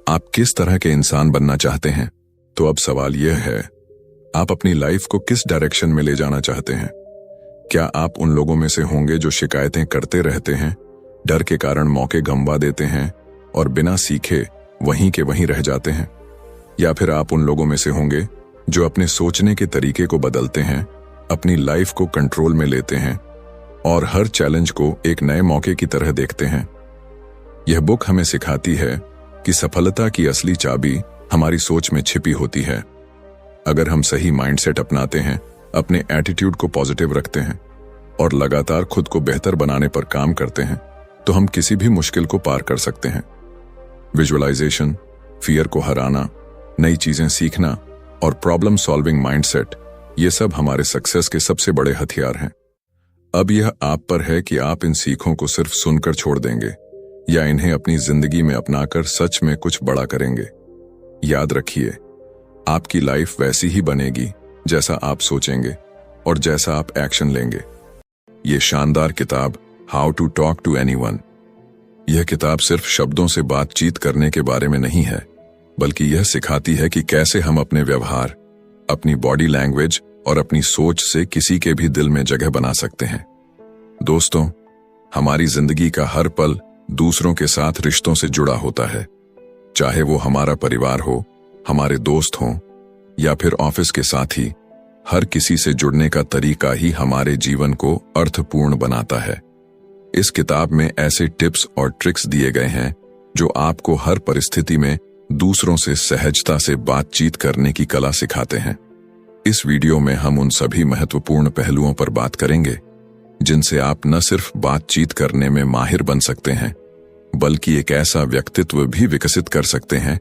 आप किस तरह के इंसान बनना चाहते हैं। तो अब सवाल यह है, आप अपनी लाइफ को किस डायरेक्शन में ले जाना चाहते हैं? क्या आप उन लोगों में से होंगे जो शिकायतें करते रहते हैं, डर के कारण मौके गंवा देते हैं और बिना सीखे वहीं के वहीं रह जाते हैं? या फिर आप उन लोगों में से होंगे जो अपने सोचने के तरीके को बदलते हैं, अपनी लाइफ को कंट्रोल में लेते हैं और हर चैलेंज को एक नए मौके की तरह देखते हैं। यह बुक हमें सिखाती है कि सफलता की असली चाबी हमारी सोच में छिपी होती है। अगर हम सही माइंडसेट अपनाते हैं, अपने एटीट्यूड को पॉजिटिव रखते हैं और लगातार खुद को बेहतर बनाने पर काम करते हैं, तो हम किसी भी मुश्किल को पार कर सकते हैं। विजुअलाइजेशन, फियर को हराना, नई चीजें सीखना और प्रॉब्लम सॉल्विंग माइंडसेट, ये सब हमारे सक्सेस के सबसे बड़े हथियार हैं। अब यह आप पर है कि आप इन सीखों को सिर्फ सुनकर छोड़ देंगे या इन्हें अपनी जिंदगी में अपनाकर सच में कुछ बड़ा करेंगे। याद रखिए, आपकी लाइफ वैसी ही बनेगी जैसा आप सोचेंगे और जैसा आप एक्शन लेंगे। ये शानदार किताब how to talk to anyone, यह किताब सिर्फ शब्दों से बातचीत करने के बारे में नहीं है, बल्कि यह सिखाती है कि कैसे हम अपने व्यवहार, अपनी बॉडी लैंग्वेज और अपनी सोच से किसी के भी दिल में जगह बना सकते हैं। दोस्तों, हमारी जिंदगी का हर पल दूसरों के साथ रिश्तों से जुड़ा होता है, चाहे वो हमारा परिवार हो, हमारे दोस्त हों या फिर ऑफिस के साथी। हर किसी से जुड़ने का तरीका ही हमारे जीवन को अर्थपूर्ण बनाता है। इस किताब में ऐसे टिप्स और ट्रिक्स दिए गए हैं जो आपको हर परिस्थिति में दूसरों से सहजता से बातचीत करने की कला सिखाते हैं। इस वीडियो में हम उन सभी महत्वपूर्ण पहलुओं पर बात करेंगे जिनसे आप न सिर्फ बातचीत करने में माहिर बन सकते हैं, बल्कि एक ऐसा व्यक्तित्व भी विकसित कर सकते हैं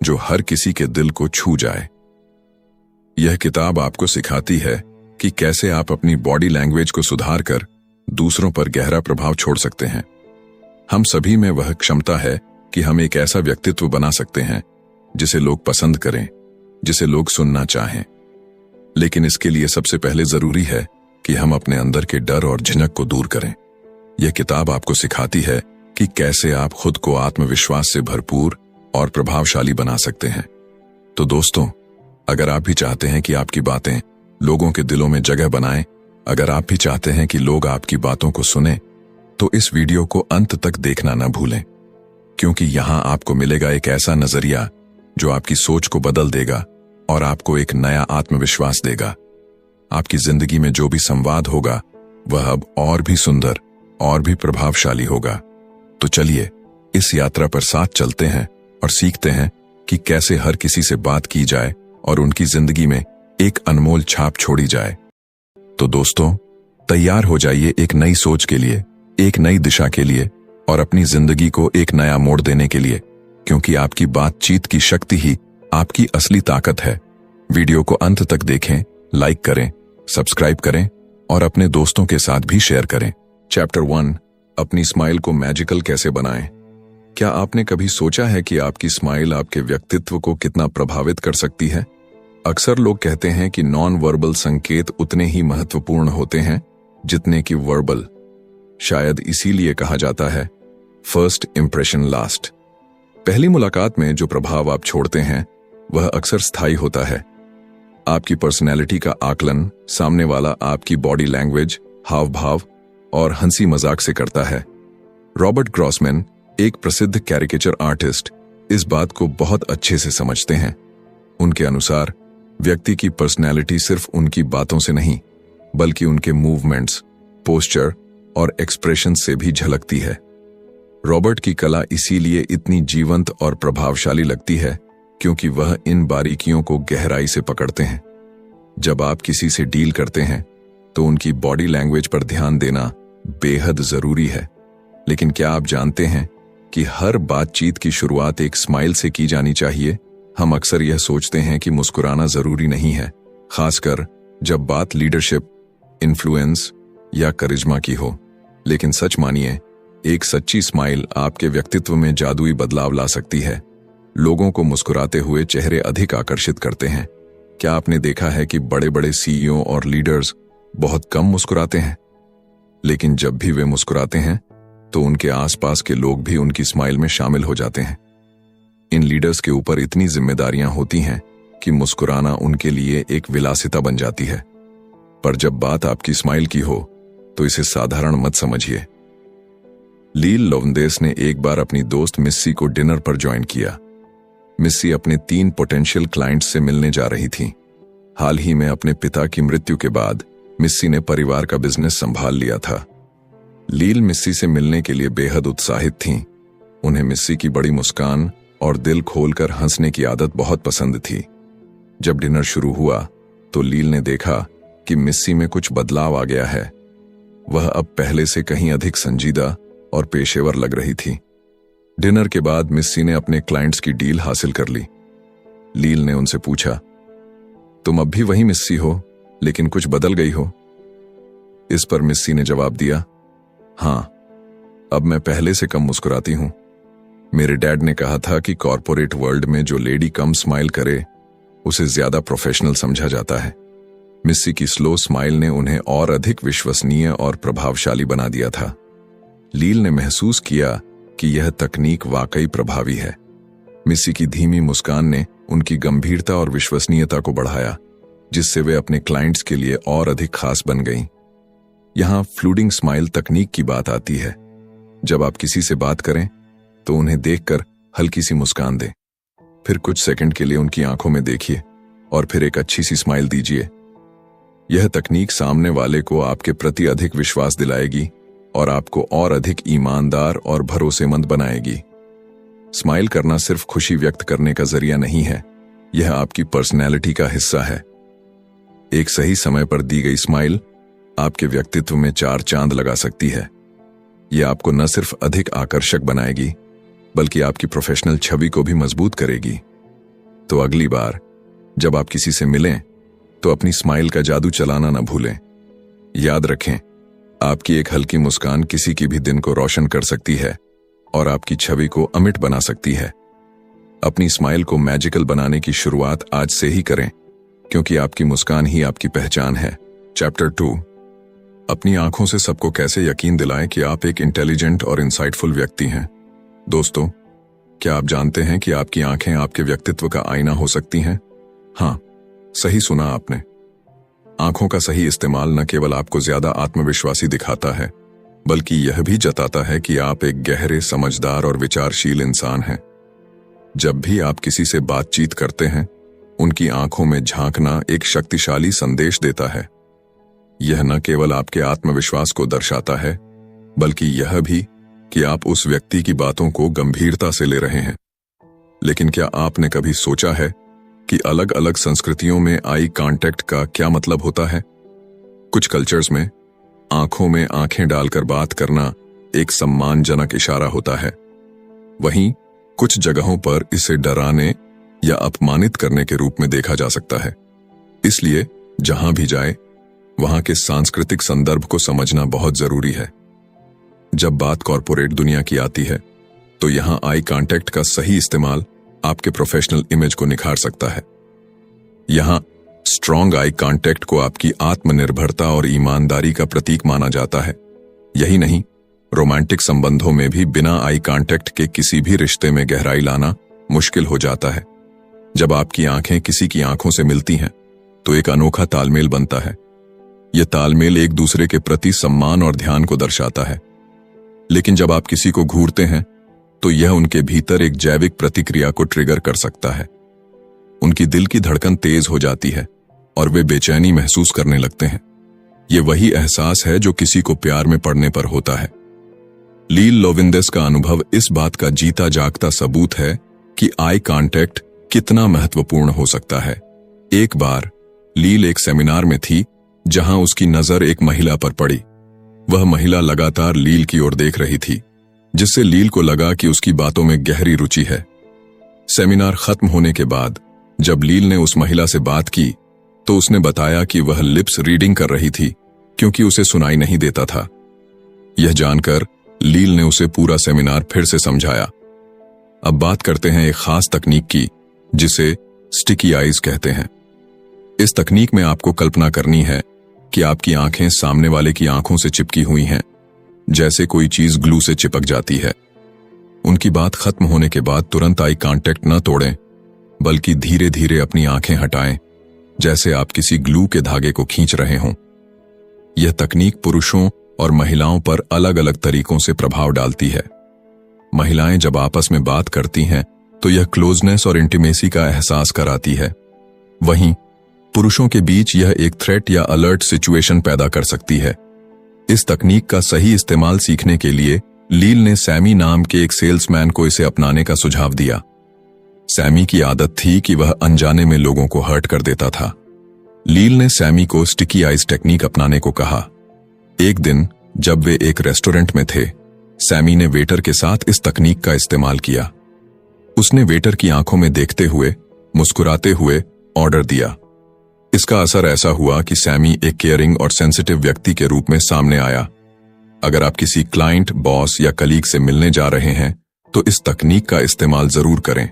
जो हर किसी के दिल को छू जाए। यह किताब आपको सिखाती है कि कैसे आप अपनी बॉडी लैंग्वेज को सुधार कर दूसरों पर गहरा प्रभाव छोड़ सकते हैं। हम सभी में वह क्षमता है कि हम एक ऐसा व्यक्तित्व बना सकते हैं जिसे लोग पसंद करें, जिसे लोग सुनना चाहें। लेकिन इसके लिए सबसे पहले जरूरी है कि हम अपने अंदर के डर और झिझक को दूर करें। यह किताब आपको सिखाती है कि कैसे आप खुद को आत्मविश्वास से भरपूर और प्रभावशाली बना सकते हैं। तो दोस्तों, अगर आप भी चाहते हैं कि आपकी बातें लोगों के दिलों में जगह बनाएं, अगर आप भी चाहते हैं कि लोग आपकी बातों को सुनें, तो इस वीडियो को अंत तक देखना न भूलें, क्योंकि यहां आपको मिलेगा एक ऐसा नजरिया जो आपकी सोच को बदल देगा और आपको एक नया आत्मविश्वास देगा। आपकी जिंदगी में जो भी संवाद होगा वह अब और भी सुंदर और भी प्रभावशाली होगा। तो चलिए इस यात्रा पर साथ चलते हैं और सीखते हैं कि कैसे हर किसी से बात की जाए और उनकी जिंदगी में एक अनमोल छाप छोड़ी जाए। तो दोस्तों, तैयार हो जाइए एक नई सोच के लिए, एक नई दिशा के लिए और अपनी जिंदगी को एक नया मोड़ देने के लिए, क्योंकि आपकी बातचीत की शक्ति ही आपकी असली ताकत है। वीडियो को अंत तक देखें, लाइक करें, सब्सक्राइब करें और अपने दोस्तों के साथ भी शेयर करें। चैप्टर 1, अपनी स्माइल को मैजिकल कैसे बनाएं। क्या आपने कभी सोचा है कि आपकी स्माइल आपके व्यक्तित्व को कितना प्रभावित कर सकती है? अक्सर लोग कहते हैं कि नॉन वर्बल संकेत उतने ही महत्वपूर्ण होते हैं जितने कि वर्बल। शायद इसीलिए कहा जाता है फर्स्ट इंप्रेशन लास्ट। पहली मुलाकात में जो प्रभाव आप छोड़ते हैं वह अक्सर स्थायी होता है। आपकी पर्सनैलिटी का आकलन सामने वाला आपकी बॉडी लैंग्वेज, हाव भाव और हंसी मजाक से करता है। रॉबर्ट ग्रॉसमैन, एक प्रसिद्ध कैरिकेचर आर्टिस्ट, इस बात को बहुत अच्छे से समझते हैं। उनके अनुसार व्यक्ति की पर्सनैलिटी सिर्फ उनकी बातों से नहीं, बल्कि उनके मूवमेंट्स, पोस्चर और एक्सप्रेशन से भी झलकती है। रॉबर्ट की कला इसीलिए इतनी जीवंत और प्रभावशाली लगती है क्योंकि वह इन बारीकियों को गहराई से पकड़ते हैं। जब आप किसी से डील करते हैं तो उनकी बॉडी लैंग्वेज पर ध्यान देना बेहद जरूरी है। लेकिन क्या आप जानते हैं कि हर बातचीत की शुरुआत एक स्माइल से की जानी चाहिए? हम अक्सर यह सोचते हैं कि मुस्कुराना जरूरी नहीं है, खासकर जब बात लीडरशिप, इन्फ्लुएंस या करिश्मा की हो। लेकिन सच मानिए, एक सच्ची स्माइल आपके व्यक्तित्व में जादुई बदलाव ला सकती है। लोगों को मुस्कुराते हुए चेहरे अधिक आकर्षित करते हैं। क्या आपने देखा है कि बड़े बड़े सीईओ और लीडर्स बहुत कम मुस्कुराते हैं, लेकिन जब भी वे मुस्कुराते हैं तो उनके आसपास के लोग भी उनकी स्माइल में शामिल हो जाते हैं। इन लीडर्स के ऊपर इतनी जिम्मेदारियां होती हैं कि मुस्कुराना उनके लिए एक विलासिता बन जाती है। पर जब बात आपकी स्माइल की हो तो इसे साधारण मत समझिए। लील लोवंदेस ने एक बार अपनी दोस्त मिस्सी को डिनर पर ज्वाइन किया। मिस्सी अपने 3 पोटेंशियल क्लाइंट्स से मिलने जा रही थी। हाल ही में अपने पिता की मृत्यु के बाद मिस्सी ने परिवार का बिजनेस संभाल लिया था। लील मिस्सी से मिलने के लिए बेहद उत्साहित थीं। उन्हें मिस्सी की बड़ी मुस्कान और दिल खोलकर हंसने की आदत बहुत पसंद थी। जब डिनर शुरू हुआ तो लील ने देखा कि मिस्सी में कुछ बदलाव आ गया है। वह अब पहले से कहीं अधिक संजीदा और पेशेवर लग रही थी। डिनर के बाद मिस्सी ने अपने क्लाइंट्स की डील हासिल कर ली। लील ने उनसे पूछा, तुम अब भी वही मिस्सी हो, लेकिन कुछ बदल गई हो? इस पर मिस्सी ने जवाब दिया, हाँ, अब मैं पहले से कम मुस्कुराती हूं। मेरे डैड ने कहा था कि कॉर्पोरेट वर्ल्ड में जो लेडी कम स्माइल करे उसे ज्यादा प्रोफेशनल समझा जाता है। मिस्सी की स्लो स्माइल ने उन्हें और अधिक विश्वसनीय और प्रभावशाली बना दिया था। लील ने महसूस किया कि यह तकनीक वाकई प्रभावी है। मिस्सी की धीमी मुस्कान ने उनकी गंभीरता और विश्वसनीयता को बढ़ाया, जिससे वे अपने क्लाइंट्स के लिए और अधिक खास बन गईं। यहां फ्लूडिंग स्माइल तकनीक की बात आती है। जब आप किसी से बात करें तो उन्हें देखकर हल्की सी मुस्कान दें, फिर कुछ सेकंड के लिए उनकी आंखों में देखिए और फिर एक अच्छी सी स्माइल दीजिए। यह तकनीक सामने वाले को आपके प्रति अधिक विश्वास दिलाएगी और आपको और अधिक ईमानदार और भरोसेमंद बनाएगी। स्माइल करना सिर्फ खुशी व्यक्त करने का जरिया नहीं है, यह आपकी पर्सनैलिटी का हिस्सा है। एक सही समय पर दी गई स्माइल आपके व्यक्तित्व में 4 चांद लगा सकती है। यह आपको न सिर्फ अधिक आकर्षक बनाएगी, बल्कि आपकी प्रोफेशनल छवि को भी मजबूत करेगी। तो अगली बार जब आप किसी से मिलें तो अपनी स्माइल का जादू चलाना न भूलें। याद रखें, आपकी एक हल्की मुस्कान किसी की भी दिन को रोशन कर सकती है और आपकी छवि को अमिट बना सकती है। अपनी स्माइल को मैजिकल बनाने की शुरुआत आज से ही करें, क्योंकि आपकी मुस्कान ही आपकी पहचान है। चैप्टर 2, अपनी आंखों से सबको कैसे यकीन दिलाएं कि आप एक इंटेलिजेंट और इंसाइटफुल व्यक्ति हैं। दोस्तों, क्या आप जानते हैं कि आपकी आंखें आपके व्यक्तित्व का आईना हो सकती हैं? हाँ, सही सुना आपने। आंखों का सही इस्तेमाल न केवल आपको ज्यादा आत्मविश्वासी दिखाता है, बल्कि यह भी जताता है कि आप एक गहरे, समझदार और विचारशील इंसान हैं। जब भी आप किसी से बातचीत करते हैं, उनकी आंखों में झांकना एक शक्तिशाली संदेश देता है। यह न केवल आपके आत्मविश्वास को दर्शाता है, बल्कि यह भी कि आप उस व्यक्ति की बातों को गंभीरता से ले रहे हैं। लेकिन क्या आपने कभी सोचा है कि अलग अलग संस्कृतियों में आई कांटेक्ट का क्या मतलब होता है? कुछ कल्चर्स में आंखों में आंखें डालकर बात करना एक सम्मानजनक इशारा होता है। वहीं कुछ जगहों पर इसे डराने या अपमानित करने के रूप में देखा जा सकता है। इसलिए जहां भी जाए, वहां के सांस्कृतिक संदर्भ को समझना बहुत जरूरी है। जब बात कॉर्पोरेट दुनिया की आती है, तो यहां आई कांटेक्ट का सही इस्तेमाल आपके प्रोफेशनल इमेज को निखार सकता है। यहां स्ट्रॉन्ग आई कांटेक्ट को आपकी आत्मनिर्भरता और ईमानदारी का प्रतीक माना जाता है। यही नहीं, रोमांटिक संबंधों में भी बिना आई कांटेक्ट के किसी भी रिश्ते में गहराई लाना मुश्किल हो जाता है। जब आपकी आंखें किसी की आंखों से मिलती हैं, तो एक अनोखा तालमेल बनता है। यह तालमेल एक दूसरे के प्रति सम्मान और ध्यान को दर्शाता है। लेकिन जब आप किसी को घूरते हैं, तो यह उनके भीतर एक जैविक प्रतिक्रिया को ट्रिगर कर सकता है। उनकी दिल की धड़कन तेज हो जाती है और वे बेचैनी महसूस करने लगते हैं। ये वही एहसास है जो किसी को प्यार में पड़ने पर होता है। लील लोविंदेस का अनुभव इस बात का जीता जागता सबूत है कि आई कांटेक्ट कितना महत्वपूर्ण हो सकता है। एक बार लील एक सेमिनार में थी, जहां उसकी नजर एक महिला पर पड़ी। वह महिला लगातार लील की ओर देख रही थी, जिससे लील को लगा कि उसकी बातों में गहरी रुचि है। सेमिनार खत्म होने के बाद जब लील ने उस महिला से बात की, तो उसने बताया कि वह लिप्स रीडिंग कर रही थी, क्योंकि उसे सुनाई नहीं देता था। यह जानकर लील ने उसे पूरा सेमिनार फिर से समझाया। अब बात करते हैं एक खास तकनीक की, जिसे स्टिकी आईज कहते हैं। इस तकनीक में आपको कल्पना करनी है कि आपकी आंखें सामने वाले की आंखों से चिपकी हुई हैं, जैसे कोई चीज ग्लू से चिपक जाती है। उनकी बात खत्म होने के बाद तुरंत आई कांटेक्ट न तोड़ें, बल्कि धीरे धीरे अपनी आंखें हटाएं, जैसे आप किसी ग्लू के धागे को खींच रहे हों। यह तकनीक पुरुषों और महिलाओं पर अलग अलग तरीकों से प्रभाव डालती है। महिलाएं जब आपस में बात करती हैं, तो यह क्लोजनेस और इंटीमेसी का एहसास कराती है। वहीं पुरुषों के बीच यह एक थ्रेट या अलर्ट सिचुएशन पैदा कर सकती है। इस तकनीक का सही इस्तेमाल सीखने के लिए लील ने सैमी नाम के एक सेल्समैन को इसे अपनाने का सुझाव दिया। सैमी की आदत थी कि वह अनजाने में लोगों को हर्ट कर देता था। लील ने सैमी को स्टिकी आइज टेक्निक अपनाने को कहा। एक दिन जब वे एक रेस्टोरेंट में थे, सैमी ने वेटर के साथ इस तकनीक का इस्तेमाल किया। उसने वेटर की आंखों में देखते हुए, मुस्कुराते हुए ऑर्डर दिया। इसका असर ऐसा हुआ कि सैमी एक केयरिंग और सेंसिटिव व्यक्ति के रूप में सामने आया। अगर आप किसी क्लाइंट, बॉस या कलीग से मिलने जा रहे हैं तो इस तकनीक का इस्तेमाल जरूर करें।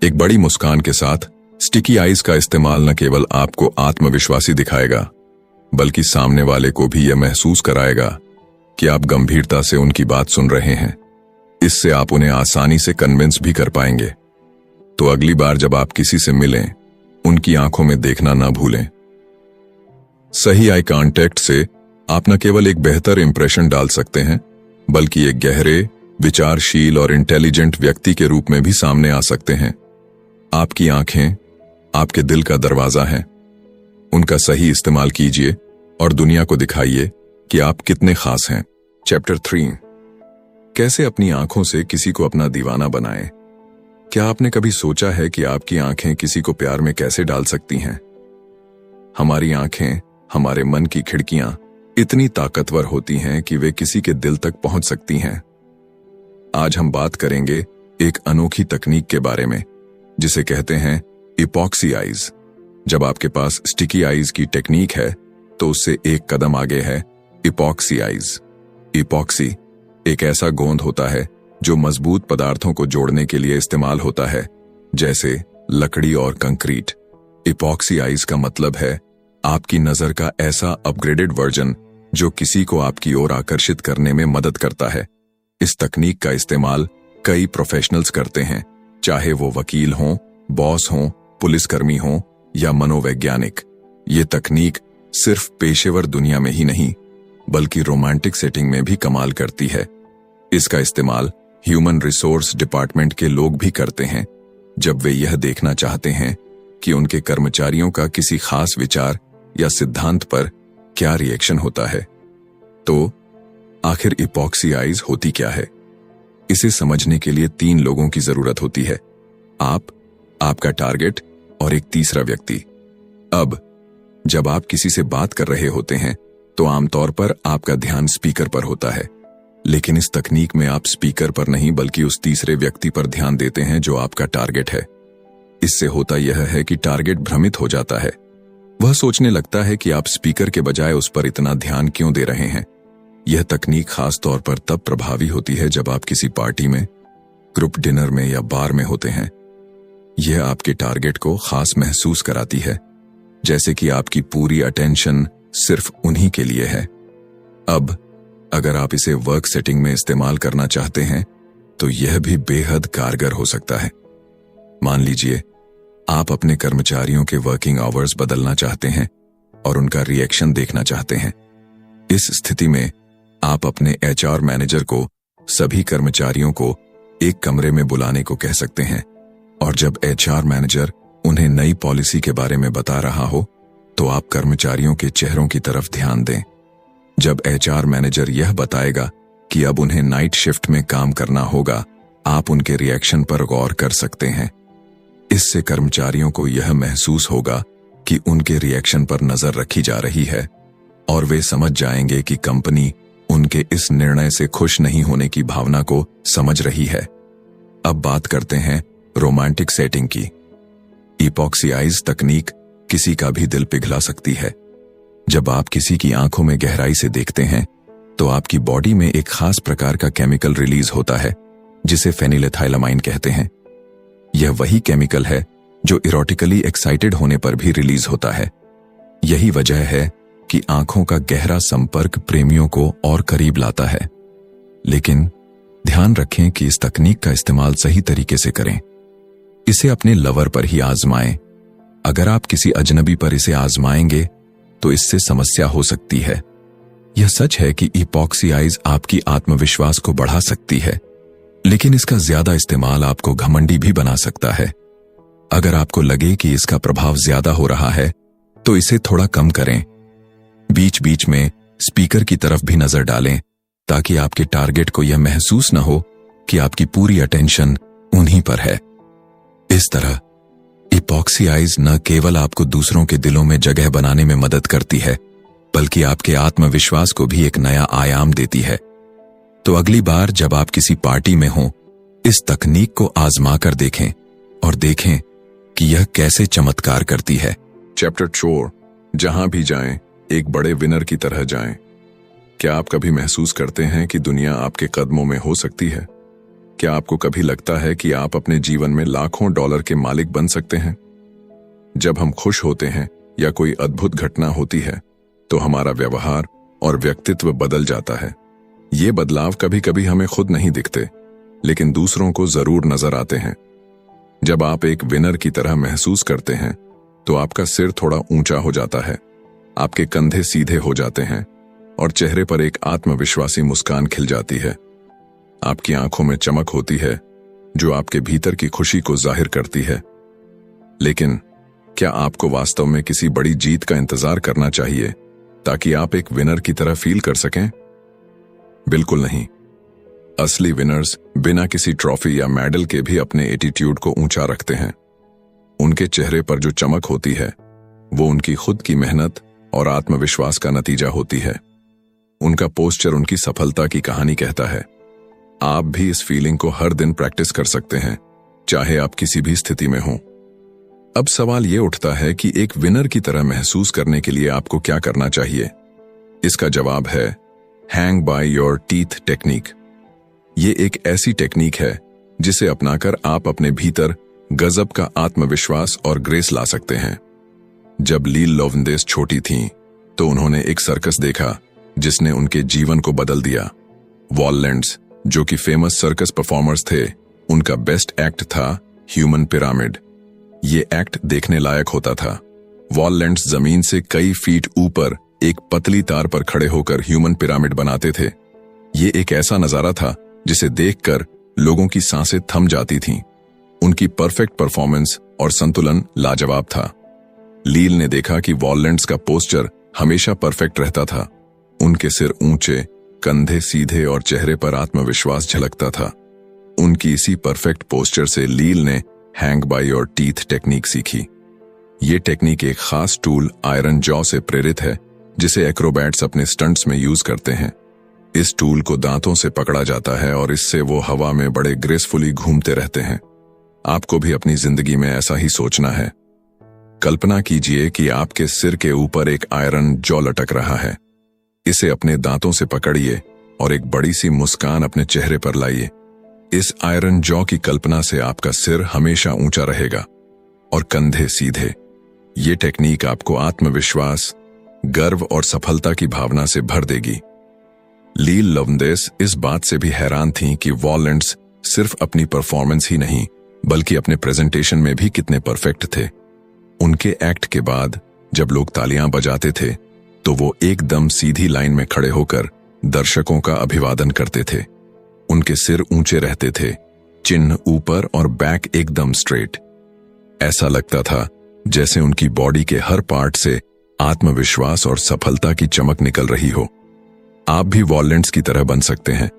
एक बड़ी मुस्कान के साथ स्टिकी आइज का इस्तेमाल न केवल आपको आत्मविश्वासी दिखाएगा, बल्कि सामने वाले को भी यह महसूस कराएगा कि आप गंभीरता से उनकी बात सुन रहे हैं। इससे आप उन्हें आसानी से कन्विंस भी कर पाएंगे। तो अगली बार जब आप किसी से मिलें, उनकी आंखों में देखना ना भूलें। सही आई कांटेक्ट से आप न केवल एक बेहतर इंप्रेशन डाल सकते हैं, बल्कि एक गहरे, विचारशील और इंटेलिजेंट व्यक्ति के रूप में भी सामने आ सकते हैं। आपकी आंखें आपके दिल का दरवाजा हैं। उनका सही इस्तेमाल कीजिए और दुनिया को दिखाइए कि आप कितने खास हैं। चैप्टर 3, कैसे अपनी आंखों से किसी को अपना दीवाना बनाएं। क्या आपने कभी सोचा है कि आपकी आंखें किसी को प्यार में कैसे डाल सकती हैं? हमारी आंखें, हमारे मन की खिड़कियां इतनी ताकतवर होती हैं कि वे किसी के दिल तक पहुंच सकती हैं। आज हम बात करेंगे एक अनोखी तकनीक के बारे में, जिसे कहते हैं इपॉक्सी आइज। जब आपके पास स्टिकी आइज की टेक्निक है तो उससे एक कदम आगे है इपॉक्सी आइज। इपॉक्सी एक ऐसा गोंद होता है जो मजबूत पदार्थों को जोड़ने के लिए इस्तेमाल होता है, जैसे लकड़ी और कंक्रीट। इपॉक्सी आइज का मतलब है आपकी नजर का ऐसा अपग्रेडेड वर्जन जो किसी को आपकी ओर आकर्षित करने में मदद करता है। इस तकनीक का इस्तेमाल कई प्रोफेशनल्स करते हैं, चाहे वो वकील हों, बॉस हों, पुलिसकर्मी हों या मनोवैज्ञानिक। ये तकनीक सिर्फ पेशेवर दुनिया में ही नहीं, बल्कि रोमांटिक सेटिंग में भी कमाल करती है। इसका इस्तेमाल ह्यूमन रिसोर्स डिपार्टमेंट के लोग भी करते हैं, जब वे यह देखना चाहते हैं कि उनके कर्मचारियों का किसी खास विचार या सिद्धांत पर क्या रिएक्शन होता है। तो आखिर इपॉक्सी आइज होती क्या है? इसे समझने के लिए 3 लोगों की जरूरत होती है, आप, आपका टारगेट और एक तीसरा व्यक्ति। अब जब आप किसी से बात कर रहे होते हैं तो आमतौर पर आपका ध्यान स्पीकर पर होता है, लेकिन इस तकनीक में आप स्पीकर पर नहीं बल्कि उस तीसरे व्यक्ति पर ध्यान देते हैं जो आपका टारगेट है। इससे होता यह है कि टारगेट भ्रमित हो जाता है। वह सोचने लगता है कि आप स्पीकर के बजाय उस पर इतना ध्यान क्यों दे रहे हैं। यह तकनीक खास तौर पर तब प्रभावी होती है जब आप किसी पार्टी में, ग्रुप डिनर में या बार में होते हैं। यह आपके टारगेट को खास महसूस कराती है, जैसे कि आपकी पूरी अटेंशन सिर्फ उन्हीं के लिए है। अब अगर आप इसे वर्क सेटिंग में इस्तेमाल करना चाहते हैं तो यह भी बेहद कारगर हो सकता है। मान लीजिए आप अपने कर्मचारियों के वर्किंग आवर्स बदलना चाहते हैं और उनका रिएक्शन देखना चाहते हैं। इस स्थिति में आप अपने एचआर मैनेजर को सभी कर्मचारियों को एक कमरे में बुलाने को कह सकते हैं, और जब एचआर मैनेजर उन्हें नई पॉलिसी के बारे में बता रहा हो तो आप कर्मचारियों के चेहरों की तरफ ध्यान दें। जब एचआर मैनेजर यह बताएगा कि अब उन्हें नाइट शिफ्ट में काम करना होगा, आप उनके रिएक्शन पर गौर कर सकते हैं। इससे कर्मचारियों को यह महसूस होगा कि उनके रिएक्शन पर नजर रखी जा रही है और वे समझ जाएंगे कि कंपनी उनके इस निर्णय से खुश नहीं होने की भावना को समझ रही है। अब बात करते हैं रोमांटिक सेटिंग की। इपॉक्सी आइज तकनीक किसी का भी दिल पिघला सकती है। जब आप किसी की आंखों में गहराई से देखते हैं तो आपकी बॉडी में एक खास प्रकार का केमिकल रिलीज होता है जिसे फेनिलेथाइलामाइन कहते हैं। यह वही केमिकल है जो इरोटिकली एक्साइटेड होने पर भी रिलीज होता है। यही वजह है कि आंखों का गहरा संपर्क प्रेमियों को और करीब लाता है। लेकिन ध्यान रखें कि इस तकनीक का इस्तेमाल सही तरीके से करें। इसे अपने लवर पर ही आजमाएं। अगर आप किसी अजनबी पर इसे आजमाएंगे तो इससे समस्या हो सकती है। यह सच है कि इपॉक्सी आइज आपकी आत्मविश्वास को बढ़ा सकती है, लेकिन इसका ज्यादा इस्तेमाल आपको घमंडी भी बना सकता है। अगर आपको लगे कि इसका प्रभाव ज्यादा हो रहा है तो इसे थोड़ा कम करें। बीच बीच में स्पीकर की तरफ भी नजर डालें ताकि आपके टारगेट को यह महसूस न हो कि आपकी पूरी अटेंशन उन्हीं पर है। इस तरह इपॉक्सी आइज न केवल आपको दूसरों के दिलों में जगह बनाने में मदद करती है, बल्कि आपके आत्मविश्वास को भी एक नया आयाम देती है। तो अगली बार जब आप किसी पार्टी में हों, इस तकनीक को आजमा कर देखें और देखें कि यह कैसे चमत्कार करती है। चैप्टर 4, जहां भी जाएं, एक बड़े विनर की तरह जाएं। क्या आप कभी महसूस करते हैं कि दुनिया आपके कदमों में हो सकती है? क्या आपको कभी लगता है कि आप अपने जीवन में लाखों डॉलर के मालिक बन सकते हैं? जब हम खुश होते हैं या कोई अद्भुत घटना होती है, तो हमारा व्यवहार और व्यक्तित्व बदल जाता है। ये बदलाव कभी कभी हमें खुद नहीं दिखते, लेकिन दूसरों को जरूर नजर आते हैं। जब आप एक विनर की तरह महसूस करते हैं, तो आपका सिर थोड़ा ऊंचा हो जाता है, आपके कंधे सीधे हो जाते हैं और चेहरे पर एक आत्मविश्वासी मुस्कान खिल जाती है। आपकी आंखों में चमक होती है जो आपके भीतर की खुशी को जाहिर करती है। लेकिन क्या आपको वास्तव में किसी बड़ी जीत का इंतजार करना चाहिए ताकि आप एक विनर की तरह फील कर सकें? बिल्कुल नहीं। असली विनर्स बिना किसी ट्रॉफी या मेडल के भी अपने एटीट्यूड को ऊंचा रखते हैं। उनके चेहरे पर जो चमक होती है, वो उनकी खुद की मेहनत और आत्मविश्वास का नतीजा होती है। उनका पोस्चर उनकी सफलता की कहानी कहता है। आप भी इस फीलिंग को हर दिन प्रैक्टिस कर सकते हैं, चाहे आप किसी भी स्थिति में हों। अब सवाल ये उठता है कि एक विनर की तरह महसूस करने के लिए आपको क्या करना चाहिए? इसका जवाब है hang by your teeth technique. ये एक ऐसी टेक्निक है जिसे अपनाकर आप अपने भीतर गजब का आत्मविश्वास और ग्रेस ला सकते हैं। जब लील लोवंदेस छोटी थीं, तो उन्होंने एक सर्कस देखा जिसने उनके जीवन को बदल दिया। वॉललैंड्स, जो कि फेमस सर्कस परफॉर्मर्स थे, उनका बेस्ट एक्ट था ह्यूमन पिरामिड। ये एक्ट देखने लायक होता था। वॉललैंड्स जमीन से कई फीट ऊपर एक पतली तार पर खड़े होकर ह्यूमन पिरामिड बनाते थे। ये एक ऐसा नजारा था जिसे देखकर लोगों की सांसें थम जाती थीं। उनकी परफेक्ट परफॉर्मेंस और संतुलन लाजवाब था। लील ने देखा कि वॉललैंड्स का पोस्चर हमेशा परफेक्ट रहता था। उनके सिर ऊंचे, कंधे सीधे और चेहरे पर आत्मविश्वास झलकता था। उनकी इसी परफेक्ट पोस्चर से लील ने hang by your teeth technique सीखी। ये टेक्निक एक खास टूल आयरन जॉ से प्रेरित है, जिसे एक्रोबैट्स अपने स्टंट्स में यूज करते हैं। इस टूल को दांतों से पकड़ा जाता है और इससे वो हवा में बड़े ग्रेसफुली घूमते रहते हैं। आपको भी अपनी जिंदगी में ऐसा ही सोचना है। कल्पना कीजिए कि आपके सिर के ऊपर एक आयरन जॉ लटक रहा है। इसे अपने दांतों से पकड़िए और एक बड़ी सी मुस्कान अपने चेहरे पर लाइए। इस आयरन जॉ की कल्पना से आपका सिर हमेशा ऊंचा रहेगा और कंधे सीधे। ये टेक्निक आपको आत्मविश्वास, गर्व और सफलता की भावना से भर देगी। लील लोवंदेस इस बात से भी हैरान थीं कि वॉललैंड्स सिर्फ अपनी परफॉर्मेंस ही नहीं, बल्कि अपने प्रेजेंटेशन में भी कितने परफेक्ट थे। उनके एक्ट के बाद जब लोग तालियां बजाते थे, तो वो एकदम सीधी लाइन में खड़े होकर दर्शकों का अभिवादन करते थे। उनके सिर ऊंचे रहते थे, चिन्ह ऊपर और बैक एकदम स्ट्रेट। ऐसा लगता था जैसे उनकी बॉडी के हर पार्ट से आत्मविश्वास और सफलता की चमक निकल रही हो। आप भी वॉललैंड्स की तरह बन सकते हैं।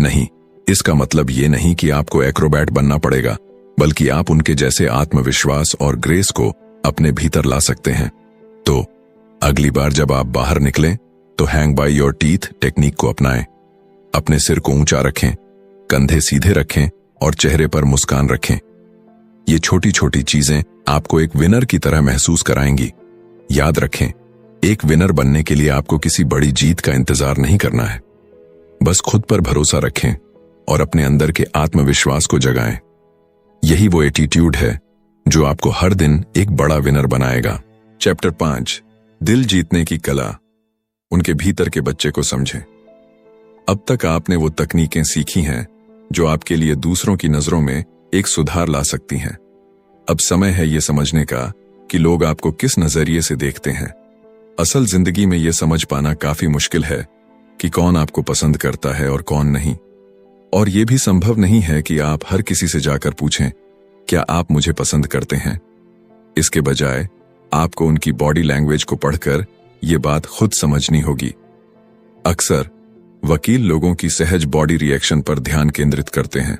नहीं, इसका मतलब ये नहीं कि आपको एक्रोबैट बनना पड़ेगा, बल्कि आप उनके जैसे आत्मविश्वास और ग्रेस को अपने भीतर ला सकते हैं। तो अगली बार जब आप बाहर निकलें, तो hang by your teeth technique को अपनाएं। अपने सिर को ऊंचा रखें, कंधे सीधे रखें और चेहरे पर मुस्कान रखें। ये छोटी छोटी चीजें आपको एक विनर की तरह महसूस कराएंगी। याद रखें, एक विनर बनने के लिए आपको किसी बड़ी जीत का इंतजार नहीं करना है। बस खुद पर भरोसा रखें और अपने अंदर के आत्मविश्वास को जगाएं। यही वो एटीट्यूड है जो आपको हर दिन एक बड़ा विनर बनाएगा। चैप्टर 5, दिल जीतने की कला। उनके भीतर के बच्चे को समझें। अब तक आपने वो तकनीकें सीखी हैं जो आपके लिए दूसरों की नजरों में एक सुधार ला सकती हैं। अब समय है ये समझने का कि लोग आपको किस नजरिए से देखते हैं। असल जिंदगी में ये समझ पाना काफी मुश्किल है कि कौन आपको पसंद करता है और कौन नहीं। और ये भी संभव नहीं है कि आप हर किसी से जाकर पूछें, क्या आप मुझे पसंद करते हैं? इसके बजाय आपको उनकी बॉडी लैंग्वेज को पढ़कर ये बात खुद समझनी होगी। अक्सर वकील लोगों की सहज बॉडी रिएक्शन पर ध्यान केंद्रित करते हैं,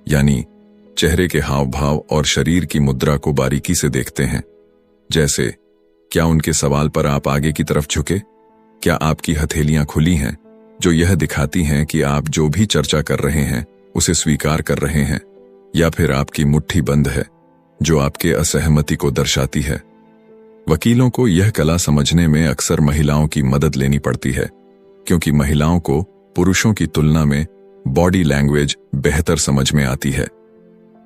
यानी चेहरे के हाव भाव और शरीर की मुद्रा को बारीकी से देखते हैं। जैसे, क्या उनके सवाल पर आप आगे की तरफ झुके? क्या आपकी हथेलियां खुली हैं, जो यह दिखाती हैं कि आप जो भी चर्चा कर रहे हैं उसे स्वीकार कर रहे हैं, या फिर आपकी मुट्ठी बंद है, जो आपके असहमति को दर्शाती है? वकीलों को यह कला समझने में अक्सर महिलाओं की मदद लेनी पड़ती है, क्योंकि महिलाओं को पुरुषों की तुलना में बॉडी लैंग्वेज बेहतर समझ में आती है।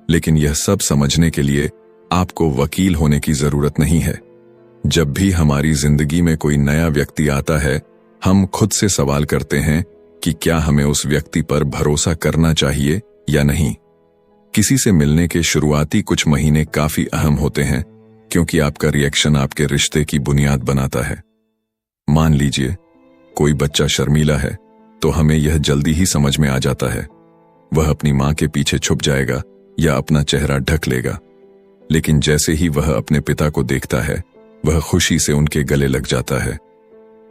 लेकिन यह सब समझने के लिए आपको वकील होने की जरूरत नहीं है। जब भी हमारी जिंदगी में कोई नया व्यक्ति आता है, हम खुद से सवाल करते हैं कि क्या हमें उस व्यक्ति पर भरोसा करना चाहिए या नहीं। किसी से मिलने के शुरुआती कुछ महीने काफी अहम होते हैं, क्योंकि आपका रिएक्शन आपके रिश्ते की बुनियाद बनाता है। मान लीजिए कोई बच्चा शर्मीला है, तो हमें यह जल्दी ही समझ में आ जाता है। वह अपनी मां के पीछे छुप जाएगा या अपना चेहरा ढक लेगा। लेकिन जैसे ही वह अपने पिता को देखता है, वह खुशी से उनके गले लग जाता है।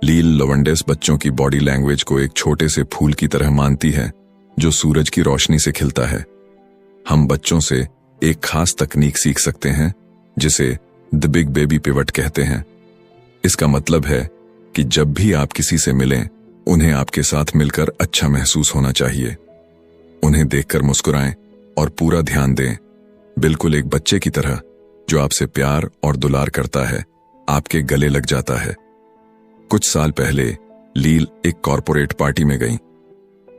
लील लवंडेस बच्चों की बॉडी लैंग्वेज को एक छोटे से फूल की तरह मानती है, जो सूरज की रोशनी से खिलता है। हम बच्चों से एक खास तकनीक सीख सकते हैं, जिसे द बिग बेबी पिवट कहते हैं। इसका मतलब है कि जब भी आप किसी से मिलें, उन्हें आपके साथ मिलकर अच्छा महसूस होना चाहिए। उन्हें देखकर मुस्कुराएं और पूरा ध्यान दें, बिल्कुल एक बच्चे की तरह जो आपसे प्यार और दुलार करता है, आपके गले लग जाता है। कुछ साल पहले लील एक कॉरपोरेट पार्टी में गईं।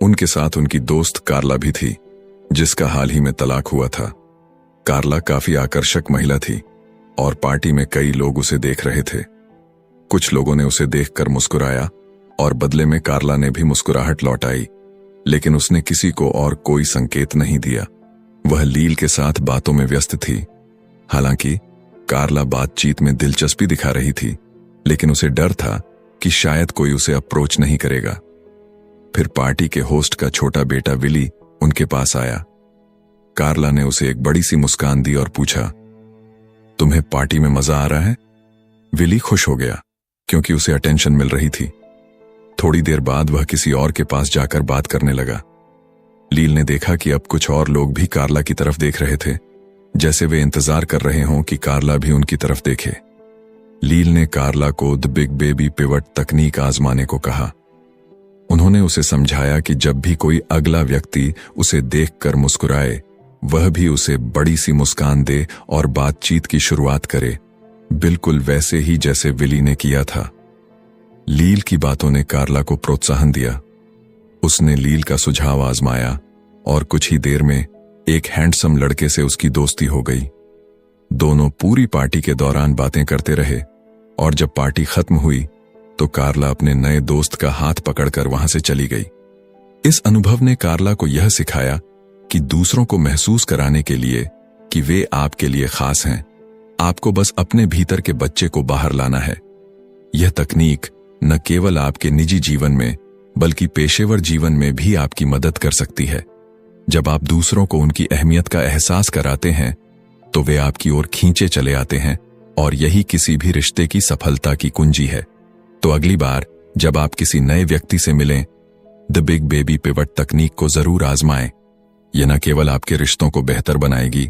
उनके साथ उनकी दोस्त कार्ला भी थी, जिसका हाल ही में तलाक हुआ था। कार्ला काफी आकर्षक महिला थी और पार्टी में कई लोग उसे देख रहे थे। कुछ लोगों ने उसे देखकर मुस्कुराया और बदले में कार्ला ने भी मुस्कुराहट लौटाई, लेकिन उसने किसी को और कोई संकेत नहीं दिया। वह लील के साथ बातों में व्यस्त थी। हालांकि कार्ला बातचीत में दिलचस्पी दिखा रही थी, लेकिन उसे डर था कि शायद कोई उसे अप्रोच नहीं करेगा। फिर पार्टी के होस्ट का छोटा बेटा विली उनके पास आया। कार्ला ने उसे एक बड़ी सी मुस्कान दी और पूछा, तुम्हें पार्टी में मजा आ रहा है? विली खुश हो गया, क्योंकि उसे अटेंशन मिल रही थी। थोड़ी देर बाद वह किसी और के पास जाकर बात करने लगा। लील ने देखा कि अब कुछ और लोग भी कार्ला की तरफ देख रहे थे, जैसे वे इंतजार कर रहे हों कि कार्ला भी उनकी तरफ देखे। लील ने कार्ला को द बिग बेबी पिवट तकनीक आजमाने को कहा। उन्होंने उसे समझाया कि जब भी कोई अगला व्यक्ति उसे देखकर मुस्कुराए, वह भी उसे बड़ी सी मुस्कान दे और बातचीत की शुरुआत करे, बिल्कुल वैसे ही जैसे विली ने किया था। लील की बातों ने कार्ला को प्रोत्साहन दिया। उसने लील का सुझाव आजमाया और कुछ ही देर में एक हैंडसम लड़के से उसकी दोस्ती हो गई। दोनों पूरी पार्टी के दौरान बातें करते रहे, और जब पार्टी खत्म हुई तो कार्ला अपने नए दोस्त का हाथ पकड़कर वहां से चली गई। इस अनुभव ने कार्ला को यह सिखाया कि दूसरों को महसूस कराने के लिए कि वे आपके लिए खास हैं, आपको बस अपने भीतर के बच्चे को बाहर लाना है। यह तकनीक न केवल आपके निजी जीवन में, बल्कि पेशेवर जीवन में भी आपकी मदद कर सकती है। जब आप दूसरों को उनकी अहमियत का एहसास कराते हैं, तो वे आपकी ओर खींचे चले आते हैं, और यही किसी भी रिश्ते की सफलता की कुंजी है। तो अगली बार जब आप किसी नए व्यक्ति से मिलें, द बिग बेबी पिवट तकनीक को जरूर आजमाएं। यह न केवल आपके रिश्तों को बेहतर बनाएगी,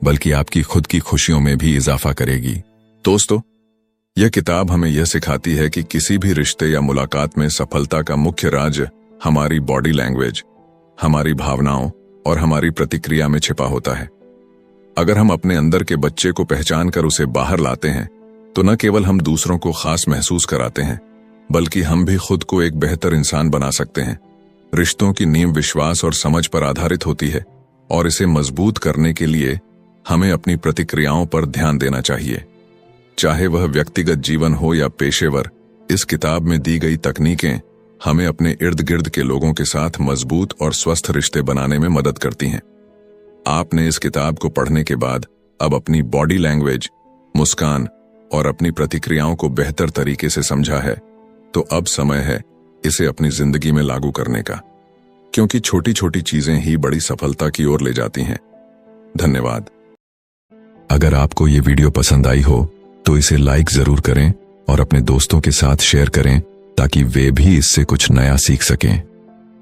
बल्कि आपकी खुद की खुशियों में भी इजाफा करेगी। दोस्तों, यह किताब हमें यह सिखाती है कि किसी भी रिश्ते या मुलाकात में सफलता का मुख्य राज हमारी बॉडी लैंग्वेज, हमारी भावनाओं और हमारी प्रतिक्रिया में छिपा होता है। अगर हम अपने अंदर के बच्चे को पहचान कर उसे बाहर लाते हैं, तो न केवल हम दूसरों को खास महसूस कराते हैं, बल्कि हम भी खुद को एक बेहतर इंसान बना सकते हैं। रिश्तों की नींव विश्वास और समझ पर आधारित होती है, और इसे मजबूत करने के लिए हमें अपनी प्रतिक्रियाओं पर ध्यान देना चाहिए। चाहे वह व्यक्तिगत जीवन हो या पेशेवर, इस किताब में दी गई तकनीकें हमें अपने इर्द गिर्द के लोगों के साथ मजबूत और स्वस्थ रिश्ते बनाने में मदद करती हैं। आपने इस किताब को पढ़ने के बाद अब अपनी बॉडी लैंग्वेज, मुस्कान और अपनी प्रतिक्रियाओं को बेहतर तरीके से समझा है, तो अब समय है इसे अपनी जिंदगी में लागू करने का, क्योंकि छोटी छोटी चीजें ही बड़ी सफलता की ओर ले जाती हैं। धन्यवाद। अगर आपको ये वीडियो पसंद आई हो तो इसे लाइक जरूर करें और अपने दोस्तों के साथ शेयर करें ताकि वे भी इससे कुछ नया सीख सकें।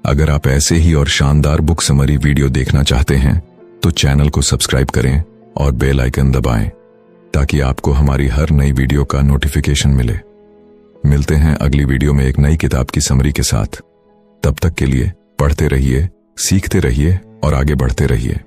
अगर आप ऐसे ही और शानदार बुक समरी वीडियो देखना चाहते हैं तो चैनल को सब्सक्राइब करें और बेल आइकन दबाएं ताकि आपको हमारी हर नई वीडियो का नोटिफिकेशन मिले। मिलते हैं अगली वीडियो में एक नई किताब की समरी के साथ। तब तक के लिए पढ़ते रहिए, सीखते रहिए और आगे बढ़ते रहिए।